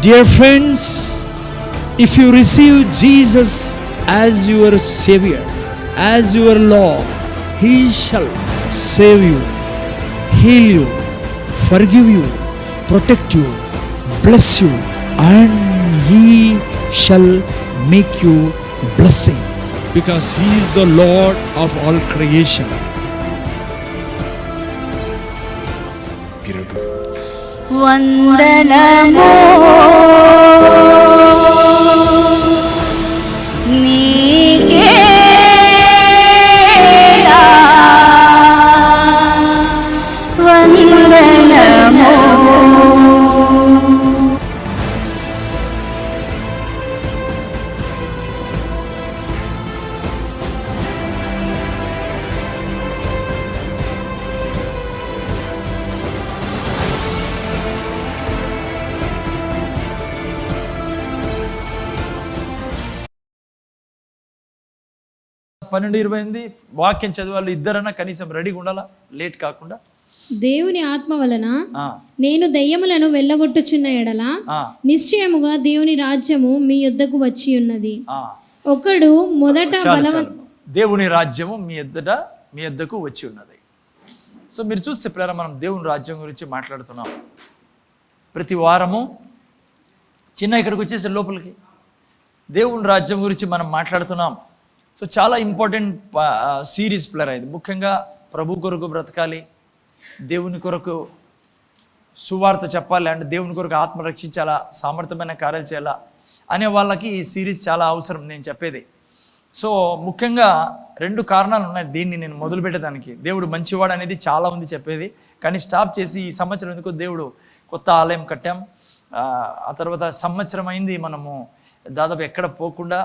Dear friends, if you receive Jesus as your Savior, as your Lord, He shall save you, heal you, forgive you, protect you, bless you, and He shall make you blessing, because He is the Lord of all creation. వందనము నీకేలా వందనము. పన్నెండు 28 వాక్యం చదివాళ్ళు ఇద్దరన్నా కనీసం రెడీగా ఉండాలా, late కాకుండా. దేవుని ఆత్మ వలన నేను దయ్యములను వెళ్ళగొట్టుచున్న ఎడల నిశ్చయముగా దేవుని రాజ్యము మీ యొద్దకు వచ్చి ఉన్నది. ఒకడు మొదట దేవుని రాజ్యము మీ యొద్దకు వచ్చి ఉన్నది. సో మీరు చూస్తే ప్రేర మనం దేవుని రాజ్యం గురించి మాట్లాడుతున్నాం ప్రతి వారము. చిన్న ఇక్కడికి వచ్చేసే లోపలికి దేవుని రాజ్యం గురించి మనం మాట్లాడుతున్నాం. సో చాలా ఇంపార్టెంట్ సిరీస్ ప్లేయర్ ఇది. ముఖ్యంగా ప్రభు కొరకు బ్రతకాలి, దేవుని కొరకు సువార్త చెప్పాలి, అంటే దేవుని కొరకు ఆత్మ రక్షించాలా, సామర్థ్యమైన కార్యాలు చేయాలా అనే వాళ్ళకి ఈ సిరీస్ చాలా అవసరం నేను చెప్పేది. సో ముఖ్యంగా 2 కారణాలు ఉన్నాయి దీన్ని నేను మొదలు పెట్టేదానికి. దేవుడు మంచివాడు అనేది చాలా ఉంది చెప్పేది, కానీ స్టాప్ చేసి ఈ సంవత్సరం ఎందుకో దేవుడు కొత్త ఆలయం కట్టాం. ఆ తర్వాత సంవత్సరం అయింది మనము దాదాపు ఎక్కడ పోకుండా,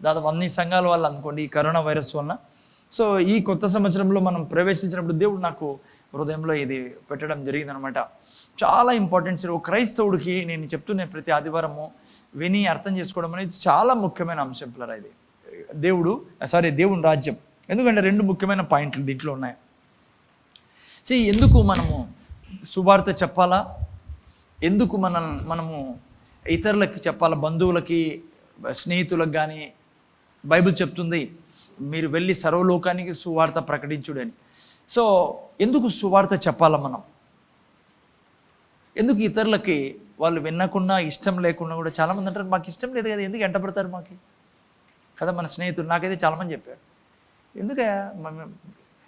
దాదాపు అన్ని సంఘాల వల్ల అనుకోండి ఈ కరోనా వైరస్ వలన. సో ఈ కొత్త సంవత్సరంలో మనం ప్రవేశించినప్పుడు దేవుడు నాకు హృదయంలో ఇది పెట్టడం జరిగిందనమాట. చాలా ఇంపార్టెంట్. ఒక క్రైస్తవుడికి నేను చెప్తున్న ప్రతి ఆదివారము విని అర్థం చేసుకోవడం అనేది చాలా ముఖ్యమైన అంశం పిల్లరా. ఇది దేవుని రాజ్యం. ఎందుకంటే 2 ముఖ్యమైన పాయింట్లు దీంట్లో ఉన్నాయి. సో ఎందుకు మనము సువార్త చెప్పాలా, ఎందుకు మనము ఇతరులకి చెప్పాలా, బంధువులకి, స్నేహితులకు కానీ బైబిల్ చెప్తుంది మీరు వెళ్ళి సర్వలోకానికి సువార్త ప్రకటించుడని. సో ఎందుకు సువార్త చెప్పాలా మనం? ఎందుకు ఇతరులకి వాళ్ళు వినకుండా ఇష్టం లేకుండా కూడా చాలామంది అంటారు మాకు ఇష్టం లేదు కదా, ఎందుకు ఎంటపడతారు మాకు కదా. మన స్నేహితులు నాకైతే చాలామంది చెప్పారు, ఎందుకే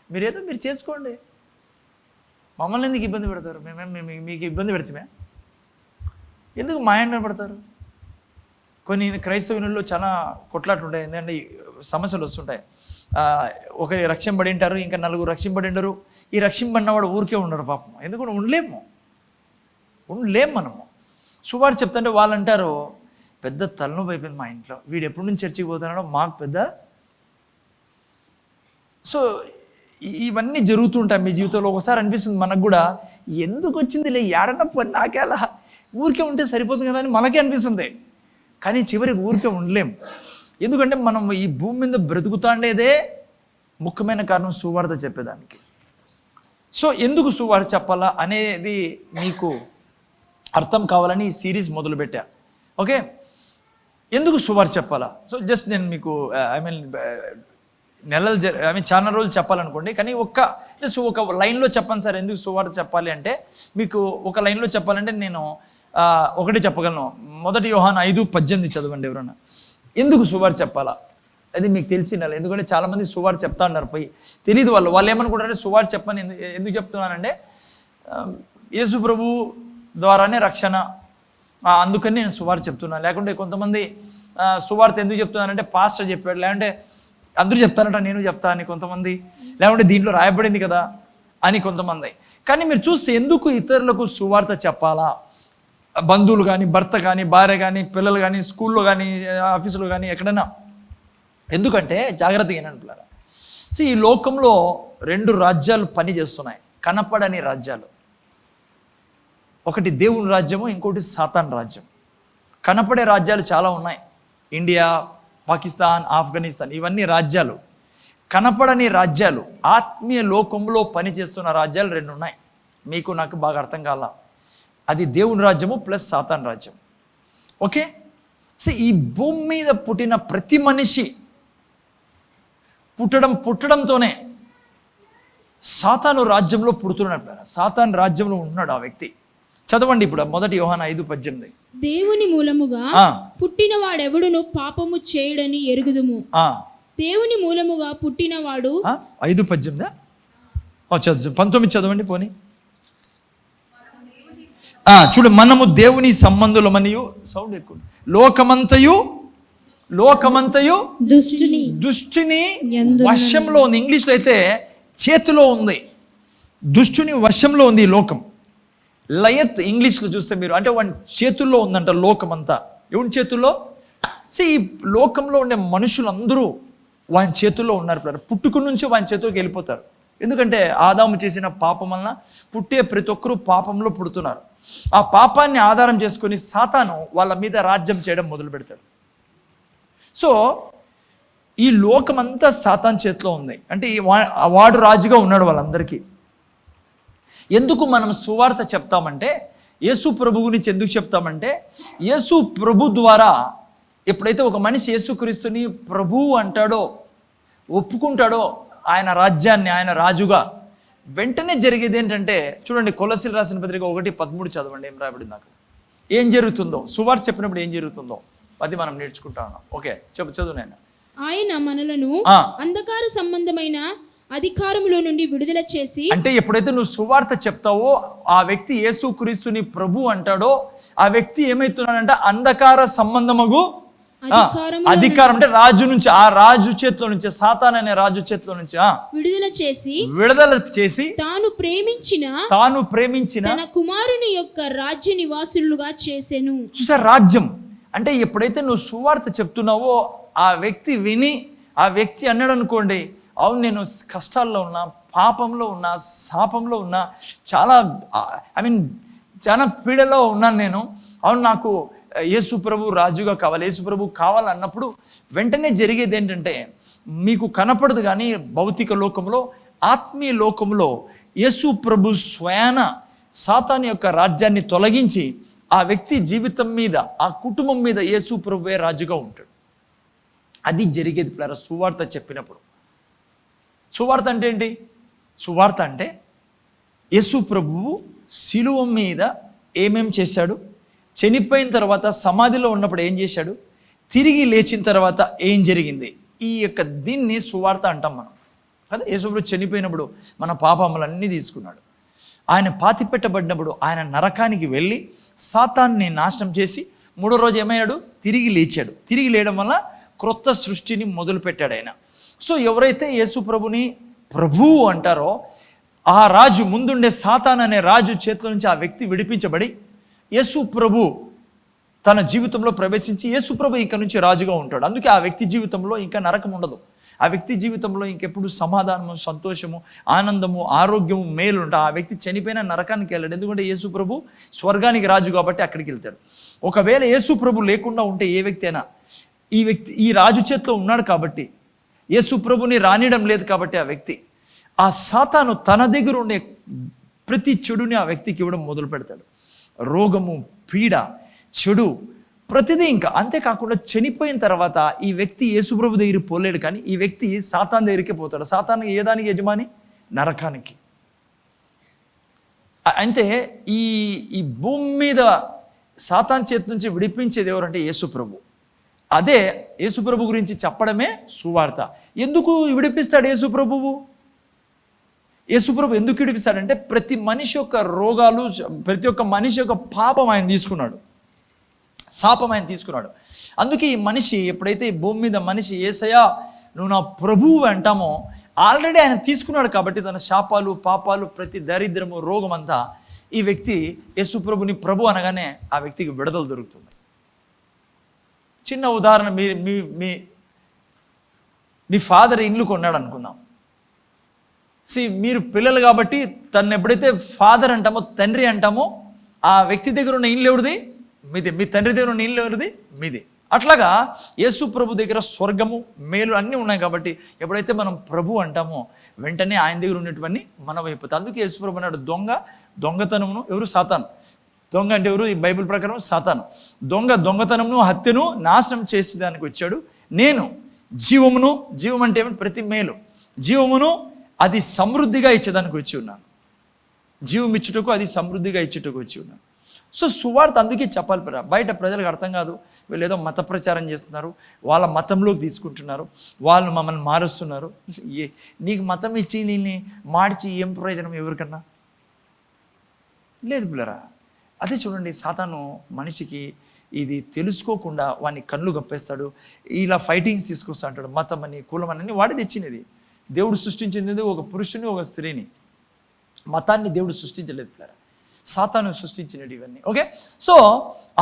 మీరేదో మీరు చేసుకోండి, మమ్మల్ని ఎందుకు ఇబ్బంది పెడతారు, మీకు ఇబ్బంది పెడితే ఎందుకు మా ఆయన పడతారు. కొన్ని క్రైస్తవులలో చాలా కొట్లాట్లు ఉంటాయి, ఎందుకంటే సమస్యలు వస్తుంటాయి. ఒకరి రక్షింపబడి ఉంటారు, ఇంకా 4 రక్షింపబడి ఉండరు. ఈ రక్షింపడినవాడు ఊరికే ఉండరు పాపం, ఎందుకంటే ఉండలేము మనము. సువార్త చెప్తుంటే వాళ్ళు అంటారు పెద్ద తలనొప్పి అయిపోయింది మా ఇంట్లో, వీడు ఎప్పటి నుంచి చర్చికి పోతున్నాడో మాకు పెద్ద. సో ఇవన్నీ జరుగుతుంటాయి మీ జీవితంలో. ఒకసారి అనిపిస్తుంది మనకు కూడా, ఎందుకు వచ్చిందిలే ఏడన్నా పోయి నాకేలా, ఊరికే ఉంటే సరిపోతుంది కదా అని మనకే అనిపిస్తుంది. కానీ చివరికి ఊరికే ఉండలేము, ఎందుకంటే మనం ఈ భూమి మీద బ్రతుకుతాండేదే ముఖ్యమైన కారణం సువార్త చెప్పేదానికి. సో ఎందుకు సువార్త చెప్పాలా అనేది మీకు అర్థం కావాలని ఈ సిరీస్ మొదలుపెట్టా. ఓకే, ఎందుకు సువార్త చెప్పాలా? సో జస్ట్ నేను మీకు చాలా రోజులు చెప్పాలనుకోండి, కానీ జస్ట్ ఒక లైన్లో చెప్పండి సార్ ఎందుకు సువార్త చెప్పాలి అంటే. మీకు ఒక లైన్లో చెప్పాలంటే నేను ఒకటి చెప్పగలను. 1 యోహాను 5:18 చదవండి ఎవరన్నా. ఎందుకు సువార్త చెప్పాలా అది మీకు తెలిసిండాలి. ఎందుకంటే చాలామంది సువార్త చెప్తా ఉన్నారు, పోయి తెలియదు వాళ్ళు ఏమనుకుంటారంటే సువార్త చెప్పని ఎందుకు చెప్తున్నానంటే యేసు ప్రభు ద్వారానే రక్షణ, అందుకని నేను సువార్త చెప్తున్నాను. లేకుంటే కొంతమంది సువార్త ఎందుకు చెప్తున్నానంటే పాస్టర్ చెప్పాడు, లేకుంటే అందరూ చెప్తారంట నేను చెప్తా అని కొంతమంది, లేకుంటే దీంట్లో రాయబడింది కదా అని కొంతమంది. కానీ మీరు చూస్తే ఎందుకు ఇతరులకు సువార్త చెప్పాలా, బంధువులు కానీ, భర్త కానీ, భార్య కానీ, పిల్లలు కానీ, స్కూల్లో కానీ, ఆఫీసులో కానీ, ఎక్కడైనా. ఎందుకంటే జాగ్రత్తగా ఏనంటున్నారా, ఈ లోకంలో 2 రాజ్యాలు పని చేస్తున్నాయి, కనపడని రాజ్యాలు. ఒకటి దేవుని రాజ్యము, ఇంకోటి సాతాన్ రాజ్యం. కనపడే రాజ్యాలు చాలా ఉన్నాయి, ఇండియా, పాకిస్తాన్, ఆఫ్ఘనిస్తాన్, ఇవన్నీ రాజ్యాలు. కనపడని రాజ్యాలు, ఆత్మీయ లోకంలో పనిచేస్తున్న రాజ్యాలు 2 ఉన్నాయి. మీకు నాకు బాగా అర్థం కాల. అది దేవుని రాజ్యము ప్లస్ సాతాన్ రాజ్యం. ఓకే. సో ఈ భూమి మీద పుట్టిన ప్రతి మనిషి పుట్టడంతోనే సాతాను రాజ్యంలో పుడుతున్నాడు. సాతాను రాజ్యంలో ఉన్నాడు ఆ వ్యక్తి. చదవండి ఇప్పుడు మొదటి యోహాను 5:18. దేవుని మూలముగా పుట్టిన వాడెవడును పాపము చేయడని ఎరుగుదుము. దేవుని మూలముగా పుట్టినవాడు 5:18. 19 చదవండి పోనీ. చూడు, మనము దేవుని సంబంధులమనియు, సౌండ్ ఎక్కువ, లోకమంతయు దుష్టుని వశంలో ఉంది. ఇంగ్లీష్లో అయితే చేతిలో ఉంది. దుష్టుని వశంలో ఉంది ఈ లోకం. లయత్ ఇంగ్లీష్లో చూస్తే మీరు, అంటే వాడి చేతుల్లో ఉందంట లోకమంతా. ఎవరి చేతుల్లో? ఈ లోకంలో ఉండే మనుషులందరూ వాని చేతుల్లో ఉన్నారు. పుట్టుక నుంచి వాని చేతుల్లోకి వెళ్ళిపోతారు. ఎందుకంటే ఆదాము చేసిన పాపం వలన పుట్టే ప్రతి ఒక్కరూ పాపంలో పుడుతున్నారు. ఆ పాపాన్ని ఆధారం చేసుకొని సాతాను వాళ్ళ మీద రాజ్యం చేయడం మొదలు పెడతాడు. సో ఈ లోకమంతా సాతాను చేతిలో ఉంది. అంటే వాడు రాజుగా ఉన్నాడు వాళ్ళందరికీ. ఎందుకు మనం సువార్త చెప్తామంటే, యేసు ప్రభు గురించి ఎందుకు చెప్తామంటే, యేసు ప్రభు ద్వారా ఎప్పుడైతే ఒక మనిషి యేసుక్రీస్తుని ప్రభువు అంటాడో, ఒప్పుకుంటాడో ఆయన రాజ్యాన్ని, ఆయన రాజుగా, వెంటనే జరిగేది ఏంటంటే, చూడండి కొలస్సీలు రాసిన పత్రిక 1:13 చదవండి. ఏం రాయబడింది నాకు? ఏం జరుగుతుందో, సువార్త చెప్పినప్పుడు ఏం జరుగుతుందో అది మనం నేర్చుకుంటా ఉన్నాం. ఓకే, చదువు నేను. ఆయన మనలను అంధకార సంబంధమైన అధికారములో నుండి విడుదల చేసి, అంటే ఎప్పుడైతే నువ్వు సువార్త చెప్తావో, ఆ వ్యక్తి యేసుక్రీస్తుని ప్రభు అంటాడో, ఆ వ్యక్తి ఏమైతున్నాడంటే అంధకార సంబంధమగు అధికారం, అంటే రాజు నుంచి, ఆ రాజు చేతిలో నుంచి, సాతాన్ అనే రాజు చేతిలో నుంచి విడుదల చేసి తాను ప్రేమించిన తన కుమారుని యొక్క రాజ్య నివాసులుగా చేసెను. చూసా, రాజ్యం అంటే ఎప్పుడైతే నువ్వు సువార్త చెప్తున్నావో, ఆ వ్యక్తి విని, ఆ వ్యక్తి అన్నాడు అనుకోండి, అవును నేను కష్టాల్లో ఉన్నా, పాపంలో ఉన్నా, శాపంలో ఉన్నా, చాలా చాలా పీడలో ఉన్నాను నేను, అవును నాకు యేసు ప్రభు రాజుగా కావాలి, యేసు ప్రభు కావాలన్నప్పుడు వెంటనే జరిగేది ఏంటంటే, మీకు కనపడదు కానీ భౌతిక లోకంలో, ఆత్మీయ లోకంలో యేసు ప్రభు స్వయాన సాతాను యొక్క రాజ్యాన్ని తొలగించి ఆ వ్యక్తి జీవితం మీద, ఆ కుటుంబం మీద యేసు ప్రభువే రాజుగా ఉంటాడు. అది జరిగేది పిల్లరా సువార్త చెప్పినప్పుడు. సువార్త అంటే ఏంటి? సువార్త అంటే యేసు ప్రభువు శిలువ మీద ఏమేం చేశాడు, చనిపోయిన తర్వాత సమాధిలో ఉన్నప్పుడు ఏం చేశాడు, తిరిగి లేచిన తర్వాత ఏం జరిగింది, ఈ యొక్క దీన్ని సువార్త అంటాం మనం కదా. యేసు ప్రభు చనిపోయినప్పుడు మన పాపములన్నీ తీసుకున్నాడు. ఆయన పాతిపెట్టబడినప్పుడు ఆయన నరకానికి వెళ్ళి సాతాన్ని నాశనం చేసి 3వ రోజు ఏమయ్యాడు, తిరిగి లేచాడు. తిరిగి లేయడం వల్ల క్రొత్త సృష్టిని మొదలుపెట్టాడు ఆయన. సో ఎవరైతే యేసు ప్రభుని ప్రభువు అంటారో, ఆ రాజు, ముందుండే సాతాన్ అనే రాజు చేతిలో నుంచి ఆ వ్యక్తి విడిపించబడి యేసు ప్రభు తన జీవితంలో ప్రవేశించి యేసు ప్రభు ఇంక నుంచి రాజుగా ఉంటాడు. అందుకే ఆ వ్యక్తి జీవితంలో ఇంకా నరకం ఉండదు. ఆ వ్యక్తి జీవితంలో ఇంకెప్పుడు సమాధానము, సంతోషము, ఆనందము, ఆరోగ్యము, మేలు ఉంటాయి. ఆ వ్యక్తి చనిపోయిన నరకానికి వెళ్ళాడు. ఎందుకంటే యేసు ప్రభు స్వర్గానికి రాజు కాబట్టి అక్కడికి వెళ్తాడు. ఒకవేళ యేసు ప్రభు లేకుండా ఉంటే ఏ వ్యక్తి అయినా, ఈ వ్యక్తి ఈ రాజు చేతిలో ఉన్నాడు కాబట్టి, యేసు ప్రభుని రానియడం లేదు కాబట్టి, ఆ వ్యక్తి, ఆ సాతాను తన దగ్గర ఉండే ప్రతి చెడుని ఆ వ్యక్తికి ఇవ్వడం మొదలు పెడతాడు. రోగము, పీడ, చెడు, ప్రతిదీ. ఇంకా అంతేకాకుండా చనిపోయిన తర్వాత ఈ వ్యక్తి యేసు ప్రభు దగ్గరికి పోలేడు, కానీ ఈ వ్యక్తి సాతాన్ దగ్గరికే పోతాడు. సాతాను ఏ దానికి యజమాని? నరకానికి. అంటే ఈ భూమి మీద సాతాన్ చేతి నుంచి విడిపించేది ఎవరంటే యేసు ప్రభు. అదే యేసు ప్రభు గురించి చెప్పడమే సువార్త. ఎందుకు విడిపిస్తాడు యేసు ప్రభువు? యేసు ప్రభు ఎందుకు విడిపిస్తాడంటే, ప్రతి మనిషి యొక్క రోగాలు, ప్రతి ఒక్క మనిషి యొక్క పాపం ఆయన తీసుకున్నాడు, శాపం ఆయన తీసుకున్నాడు. అందుకే ఈ మనిషి ఎప్పుడైతే ఈ భూమి మీద మనిషి యేసయ్యా నువ్వు నా ప్రభువు అంటామో, ఆల్రెడీ ఆయన తీసుకున్నాడు కాబట్టి తన శాపాలు, పాపాలు, ప్రతి దరిద్రము, రోగం అంతా ఈ వ్యక్తి యేసు ప్రభుని ప్రభు అనగానే ఆ వ్యక్తికి విడుదల దొరుకుతుంది. చిన్న ఉదాహరణ, మీ ఫాదర్ ఇల్లు కొన్నాడు అనుకుందాం. మీరు పిల్లలు కాబట్టి తను ఎప్పుడైతే ఫాదర్ అంటామో, తండ్రి అంటామో, ఆ వ్యక్తి దగ్గర ఉన్న ఇల్లు ఎవరిది? మీది. మీ తండ్రి దగ్గర ఉన్న ఇల్లు ఎవరిది? మీది. అట్లాగా యేసు ప్రభు దగ్గర స్వర్గము, మేలు అన్నీ ఉన్నాయి కాబట్టి ఎప్పుడైతే మనం ప్రభు అంటామో వెంటనే ఆయన దగ్గర ఉన్నటువన్నీ మనం అయిపోతాయి. అందుకే యేసు ప్రభు అన్నాడు, దొంగతనమును ఎవరు? సాతాను. దొంగ అంటే ఎవరు? ఈ బైబిల్ ప్రకారం సాతాను. దొంగతనమును హత్యను నాశనం చేసేదానికి వచ్చాడు. నేను జీవమును, జీవం అంటే ఏమిటి? ప్రతి మేలు, జీవమును అది సమృద్ధిగా ఇచ్చేదానికి వచ్చి ఉన్నాను. జీవం ఇచ్చుటకు, అది సమృద్ధిగా ఇచ్చుటకు వచ్చి ఉన్నాను. సో సువార్త అందుకే చెప్పాలి. బయట ప్రజలకు అర్థం కాదు. వీళ్ళు ఏదో మత ప్రచారం చేస్తున్నారు, వాళ్ళ మతంలోకి తీసుకుంటున్నారు, వాళ్ళు మమ్మల్ని మారుస్తున్నారు. నీకు మతం ఇచ్చి నీళ్ళని మార్చి ఏం ప్రయోజనం ఎవరికన్నా? లేదు పిల్లరా. అదే చూడండి, సాతాను మనిషికి ఇది తెలుసుకోకుండా వాడిని కళ్ళు గప్పేస్తాడు. ఇలా ఫైటింగ్స్ తీసుకొస్తా అంటాడు. మతం అని, కులం అని వాడి తెచ్చినది. దేవుడు సృష్టించింది ఒక పురుషుని, ఒక స్త్రీని. మతాన్ని దేవుడు సృష్టించలేదు పిల్లరా, సాతాను సృష్టించినవి ఇవన్నీ. ఓకే, సో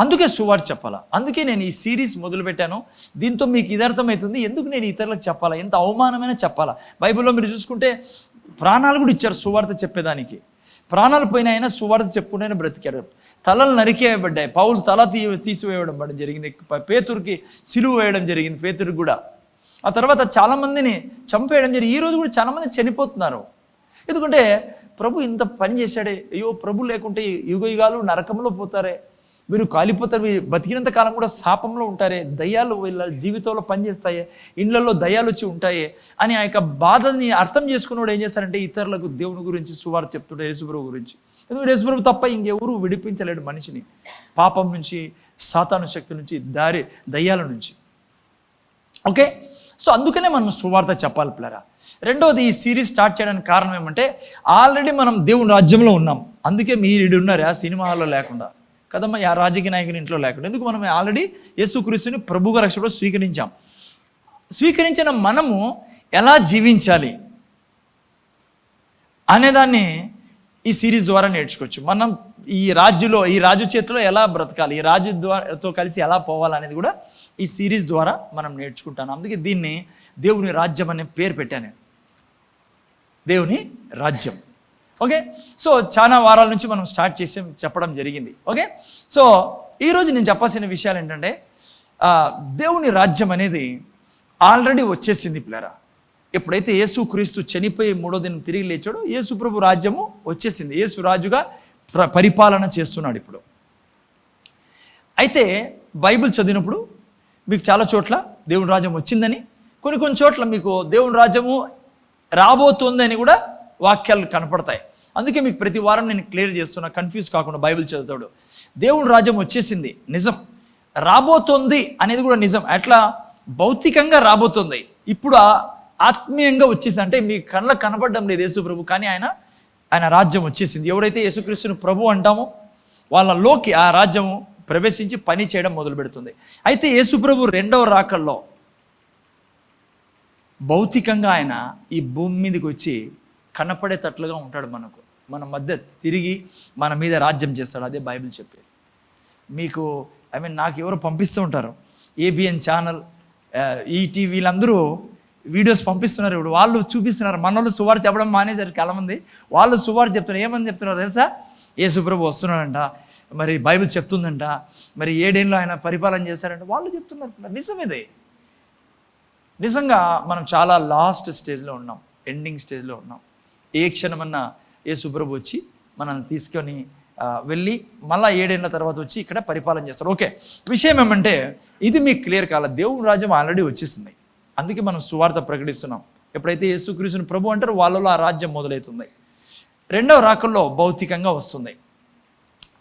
అందుకే సువార్త చెప్పాలా. అందుకే నేను ఈ సిరీస్ మొదలుపెట్టాను. దీంతో మీకు ఇది అర్థమవుతుంది ఎందుకు నేను ఇతరులకు చెప్పాలా, ఎంత అవమానమైనా చెప్పాలా. బైబిల్లో మీరు చూసుకుంటే ప్రాణాలు కూడా ఇచ్చారు సువార్త చెప్పేదానికి. ప్రాణాలు పోయిన ఆయన సువార్త చెప్పుకుంటేనే బ్రతికాడు. తలలు నరికేయబడ్డాయి. పౌలు తల తీసివేయడం జరిగింది. పేతురుకి సిలువ వేయడం జరిగింది, పేతురికి కూడా. ఆ తర్వాత చాలామందిని చంపేయడం జరిగింది. ఈరోజు కూడా చాలామంది చనిపోతున్నారు. ఎందుకంటే ప్రభు ఇంత పని చేశాడే, అయ్యో ప్రభు లేకుంటే యుగాలు నరకంలో పోతారే, మీరు కాలిపోతారు, మీరు బతికినంత కాలం కూడా శాపంలో ఉంటారే, దయ్యాలు వీళ్ళ జీవితంలో పనిచేస్తాయే, ఇళ్లలో దయ్యాలు వచ్చి ఉంటాయే అని ఆ యొక్క బాధని అర్థం చేసుకున్నవాడు ఏం చేస్తారంటే ఇతరులకు దేవుని గురించి సువార్త చెప్తుండే, యేసుప్రభు గురించి. ఎందుకంటే యేసుప్రభు తప్ప ఇంకెవరు విడిపించలేడు మనిషిని పాపం నుంచి, సాతాను శక్తి నుంచి, దయ్యాల నుంచి. ఓకే, సో అందుకనే మనం సువార్త చెప్పాలి పిల్లరా. రెండవది, ఈ సిరీస్ స్టార్ట్ చేయడానికి కారణం ఏమంటే ఆల్రెడీ మనం దేవుని రాజ్యంలో ఉన్నాం. అందుకే మీరు ఉన్నారు ఆ సినిమా హాల్లో లేకుండా కదమ్మా, ఆ రాజకీయ నాయకుని ఇంట్లో లేకుండా. ఎందుకు? మనం ఆల్రెడీ యేసుక్రీస్తుని ప్రభువుగా రక్షకుడిగా స్వీకరించాం. స్వీకరించిన మనము ఎలా జీవించాలి అనేదాన్ని ఈ సిరీస్ ద్వారా నేర్చుకోవచ్చు. మనం ఈ రాజు చేతిలో ఎలా బ్రతకాలి, ఈ రాజు ద్వారాతో కలిసి ఎలా పోవాలనేది కూడా ఈ సిరీస్ ద్వారా మనం నేర్చుకుంటాను. అందుకే దీన్ని దేవుని రాజ్యం అనే పేరు పెట్టాను, దేవుని రాజ్యం. ఓకే, సో చాలా వారాల నుంచి మనం స్టార్ట్ చేసి చెప్పడం జరిగింది. ఓకే, సో ఈరోజు నేను చెప్పాల్సిన విషయాలు ఏంటంటే దేవుని రాజ్యం అనేది ఆల్రెడీ వచ్చేసింది పిల్లరా. ఎప్పుడైతే యేసుక్రీస్తు చనిపోయి 3వ దినం తిరిగి లేచాడో యేసు ప్రభు రాజ్యము వచ్చేసింది. యేసు రాజుగా పరిపాలన చేస్తున్నాడు ఇప్పుడు. అయితే బైబిల్ చదివినప్పుడు మీకు చాలా చోట్ల దేవుని రాజ్యం వచ్చిందని, కొన్ని చోట్ల మీకు దేవుని రాజ్యము రాబోతుందని కూడా వాక్యాలు కనపడతాయి. అందుకే మీకు ప్రతి వారం నేను క్లియర్ చేస్తున్నా, కన్ఫ్యూజ్ కాకుండా బైబిల్ చదువుతాడు. దేవుని రాజ్యం వచ్చేసింది నిజం, రాబోతుంది అనేది కూడా నిజం. అట్లా భౌతికంగా రాబోతుంది, ఇప్పుడు ఆత్మీయంగా వచ్చేసి, అంటే మీ కళ్ళకు కనపడడం లేదు యేసు ప్రభు, కానీ ఆయన రాజ్యం వచ్చేసింది. ఎవరైతే యేసుక్రీస్తుని ప్రభు అంటామో వాళ్ళలోకి ఆ రాజ్యము ప్రవేశించి పని చేయడం మొదలు పెడుతుంది. అయితే యేసు ప్రభు 2వ రాకల్లో భౌతికంగా ఆయన ఈ భూమి మీదకి వచ్చి కనపడేటట్లుగా ఉంటాడు. మన మధ్య తిరిగి మన మీద రాజ్యం చేస్తాడు. అదే బైబిల్ చెప్పేది. మీకు నాకు ఎవరు పంపిస్తూ ఉంటారు, ఏబిఎన్ ఛానల్, ఈటీవీ, వీళ్ళందరూ వీడియోస్ పంపిస్తున్నారు. ఇప్పుడు వాళ్ళు చూపిస్తున్నారు. మన వాళ్ళు సువార్త చెప్పడం మానేశారు చాలామంది. వాళ్ళు సువార్త చెప్తున్నారు. ఏమని చెప్తున్నారు తెలుసా? యేసు ప్రభు వస్తున్నాడంట, మరి బైబిల్ చెప్తుందంట, మరి 7 ఏళ్ళు ఆయన పరిపాలన చేశారంట, వాళ్ళు చెప్తున్నారు. నిజమేదే. నిజంగా మనం చాలా లాస్ట్ స్టేజ్లో ఉన్నాం, ఎండింగ్ స్టేజ్లో ఉన్నాం. ఏ క్షణమన్నా యేసు ప్రభు వచ్చి మనల్ని తీసుకొని వెళ్ళి మళ్ళీ 7 ఏళ్ళ తర్వాత వచ్చి ఇక్కడ పరిపాలన చేస్తారు. ఓకే, విషయం ఏమంటే ఇది మీకు క్లియర్ కాల, దేవుని రాజ్యం ఆల్రెడీ వచ్చేసింది. అందుకే మనం సువార్త ప్రకటిస్తున్నాం. ఎప్పుడైతే యేసుక్రీస్తుని ప్రభు అంటారో వాళ్ళలో ఆ రాజ్యం మొదలవుతుంది. 2వ రాకల్లో భౌతికంగా వస్తుంది.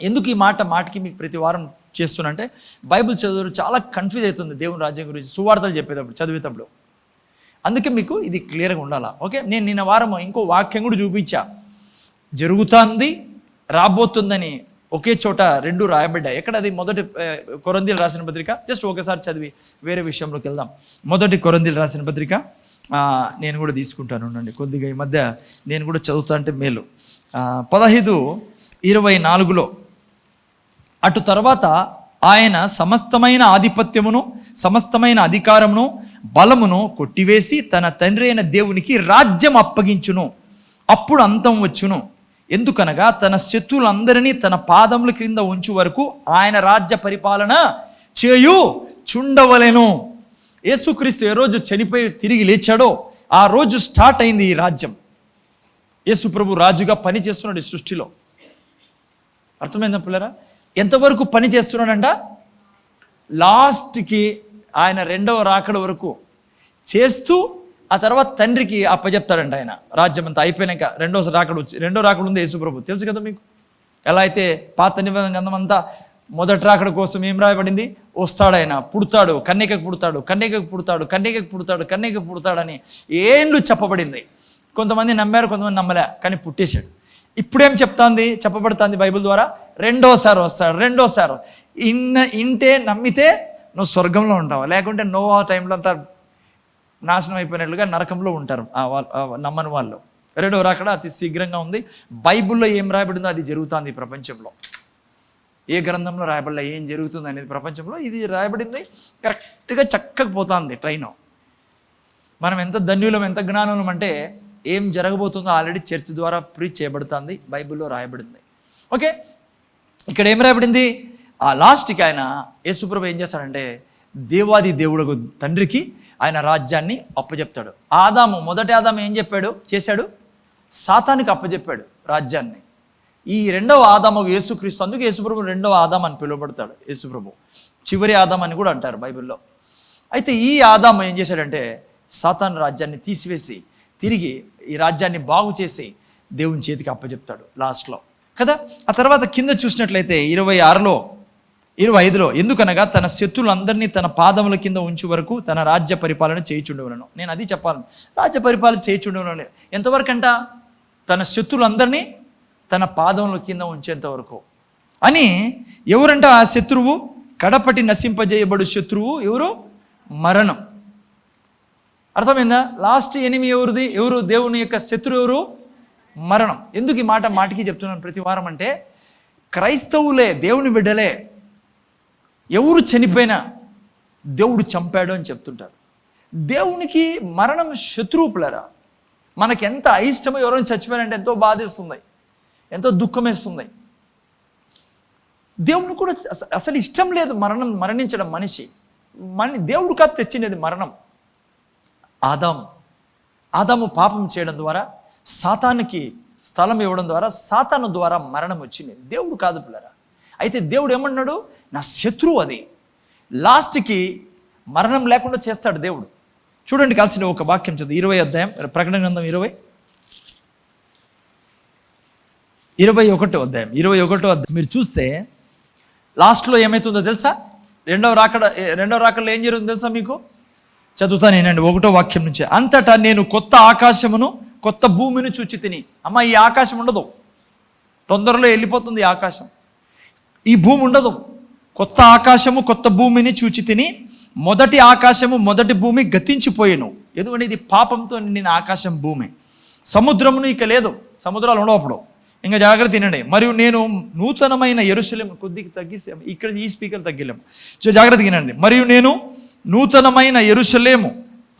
ఎందుకు ఈ మాటకి మీకు ప్రతి వారం చేస్తున్నా అంటే బైబిల్ చదువు చాలా కన్ఫ్యూజ్ అవుతుంది దేవుని రాజ్యం గురించి సువార్తలు చదివేటప్పుడు. అందుకే మీకు ఇది క్లియర్గా ఉండాలా. ఓకే, నేను నిన్న వారం ఇంకో వాక్యం కూడా చూపించా, జరుగుతుంది రాబోతుందని ఒకే చోట 2 రాయబడ్డాయి. ఎక్కడ? అది 1 కొరింథీయులు రాసిన పత్రిక. జస్ట్ ఒకసారి చదివి వేరే విషయంలోకి వెళ్దాం. 1 కొరింథీయులు రాసిన పత్రిక నేను కూడా తీసుకుంటాను, ఉండండి కొద్దిగా. ఈ మధ్య నేను కూడా చదువుతా అంటే మేలు. 15:24లో అటు తర్వాత ఆయన సమస్తమైన ఆధిపత్యమును, సమస్తమైన అధికారమును, బలమును కొట్టివేసి తన తండ్రి అయిన దేవునికి రాజ్యం అప్పగించును. అప్పుడు అంతం వచ్చును. ఎందుకనగా తన శత్రువులందరినీ తన పాదముల క్రింద ఉంచు వరకు ఆయన రాజ్య పరిపాలన చుండవలెను. యేసుక్రీస్తు ఏ రోజు చనిపోయి తిరిగి లేచాడో ఆ రోజు స్టార్ట్ అయింది ఈ రాజ్యం. యేసు ప్రభు రాజుగా పని చేస్తున్నాడు ఈ సృష్టిలో. అర్థమైందా పిల్లరా? ఎంతవరకు పని చేస్తున్నాడంట? లాస్ట్కి ఆయన రెండవ రాకడ వరకు చేస్తూ ఆ తర్వాత తండ్రికి అప్పచెప్తాడంట. ఆయన రాజ్యం అంతా అయిపోయినాక రెండో రాకడ ఉంది యేసుప్రభు, తెలుసు కదా మీకు. ఎలా అయితే పాత నిబంధన గ్రంథం అంతా మొదటి రాకడ కోసం ఏం రాయబడింది? వస్తాడు ఆయన, పుడతాడు, కన్యకకు పుడతాడని ఏండ్లు చెప్పబడింది. కొంతమంది నమ్మారు, కొంతమంది నమ్మలే, కానీ పుట్టేశాడు. ఇప్పుడేం చెప్పబడుతుంది బైబిల్ ద్వారా? రెండోసారి వస్తాడు. ఇంటే నమ్మితే నువ్వు స్వర్గంలో ఉంటావు, లేకుంటే నోవా టైంలో అంతా నాశనం అయిపోయినట్లుగా నరకంలో ఉంటారు నమ్మని వాళ్ళు. రెండవ రాకడ అతి శీఘ్రంగా ఉంది. బైబిల్లో ఏం రాయబడిందో అది జరుగుతుంది ఈ ప్రపంచంలో. ఏ గ్రంథంలో రాయబడలే ఏం జరుగుతుంది అనేది ప్రపంచంలో, ఇది రాయబడింది. కరెక్ట్గా చక్కగా పోతుంది ట్రైన్. మనం ఎంత ధన్యులం, ఎంత జ్ఞానులం అంటే ఏం జరగబోతుందో ఆల్రెడీ చర్చ్ ద్వారా ప్రీచ్ చేయబడుతుంది, బైబిల్లో రాయబడింది. ఓకే, ఇక్కడ ఏం రాయబడింది? ఆ లాస్ట్కి ఆయన యేసుప్రభు ఏం చేస్తాడంటే దేవాది దేవుడు తండ్రికి ఆయన రాజ్యాన్ని అప్పచెప్తాడు. మొదటి ఆదాము ఏం చేశాడు? సాతానికి అప్పచెప్పాడు రాజ్యాన్ని. ఈ రెండవ ఆదాము యేసుక్రీస్తు, అందుకు యేసుప్రభు రెండవ ఆదాము అని పిలువబడతాడు. యేసుప్రభు చివరి ఆదాము అని కూడా అంటారు బైబిల్లో. అయితే ఈ ఆదాము ఏం చేశాడంటే సాతాను రాజ్యాన్ని తీసివేసి తిరిగి ఈ రాజ్యాన్ని బాగు చేసి దేవుని చేతికి అప్పచెప్తాడు లాస్ట్లో కదా. ఆ తర్వాత కింద చూసినట్లయితే 25లో ఎందుకనగా తన శత్రులందరినీ తన పాదముల కింద ఉంచు వరకు తన రాజ్య పరిపాలన చేయుచుండవలను. నేను అది చెప్పాను, రాజ్య పరిపాలన చేయుచుండవలను ఎంతవరకు అంట? తన శత్రులందరినీ తన పాదముల కింద ఉంచేంత వరకు అని. ఎవరంట ఆ శత్రువు? కడపటి నశింపజేయబడు శత్రువు ఎవరు? మరణం. అర్థమైందా? లాస్ట్ ఎనిమి ఎవరు? దేవుని యొక్క శత్రువు ఎవరు? మరణం. ఎందుకు ఈ మాటికి చెప్తున్నాను ప్రతి వారం అంటే, క్రైస్తవులే, దేవుని బిడ్డలే, ఎవరు చనిపోయినా దేవుడు చంపాడు అని చెప్తుంటారు. దేవునికి మరణం శత్రువు పిల్లరా. మనకి ఎంత అయిష్టమో ఎవరైనా చచ్చిపోయారంటే ఎంతో బాధేస్తుంది, ఎంతో దుఃఖం వేస్తుంది. దేవుని కూడా అసలు ఇష్టం లేదు మరణించడం. దేవుడు కాదు తెచ్చినది మరణం. ఆదాము పాపం చేయడం ద్వారా, సాతానికి స్థలం ఇవ్వడం ద్వారా, సాతాను ద్వారా మరణం వచ్చింది, దేవుడు కాదు పిల్లరా. అయితే దేవుడు ఏమన్నాడు? నా శత్రువు అది. లాస్ట్కి మరణం లేకుండా చేస్తాడు దేవుడు. చూడండి, కలిసిన ఒక వాక్యం చదువు. 20 అధ్యాయం ప్రకటన గ్రంథం 21వ అధ్యాయం మీరు చూస్తే లాస్ట్లో ఏమవుతుందో తెలుసా? రెండవ రాకడలో ఏం జరుగుతుందో తెలుసా మీకు? చదువుతాను నేనండి 1వ వాక్యం నుంచి. అంతటా నేను కొత్త ఆకాశమును కొత్త భూమిని చూచి తిని. అమ్మ, ఈ ఆకాశం ఉండదు, తొందరలో వెళ్ళిపోతుంది ఈ ఆకాశం, ఈ భూమి ఉండదు. కొత్త ఆకాశము కొత్త భూమిని చూచి తిని. మొదటి ఆకాశము మొదటి భూమి గతించిపోయాను, ఎందుకంటే ఇది పాపంతో నిండిన ఆకాశం భూమి. సముద్రమును ఇక లేదు, సముద్రాలు ఉండవు అప్పుడు. ఇంకా జాగ్రత్త తినండి. మరియు నేను నూతనమైన యెరూషలేము, కొద్దిగా తగ్గిసాము ఇక్కడ, ఈ స్పీకర్ తగ్గిలేము, సో జాగ్రత్త తినండి. మరియు నేను నూతనమైన యెరూషలేము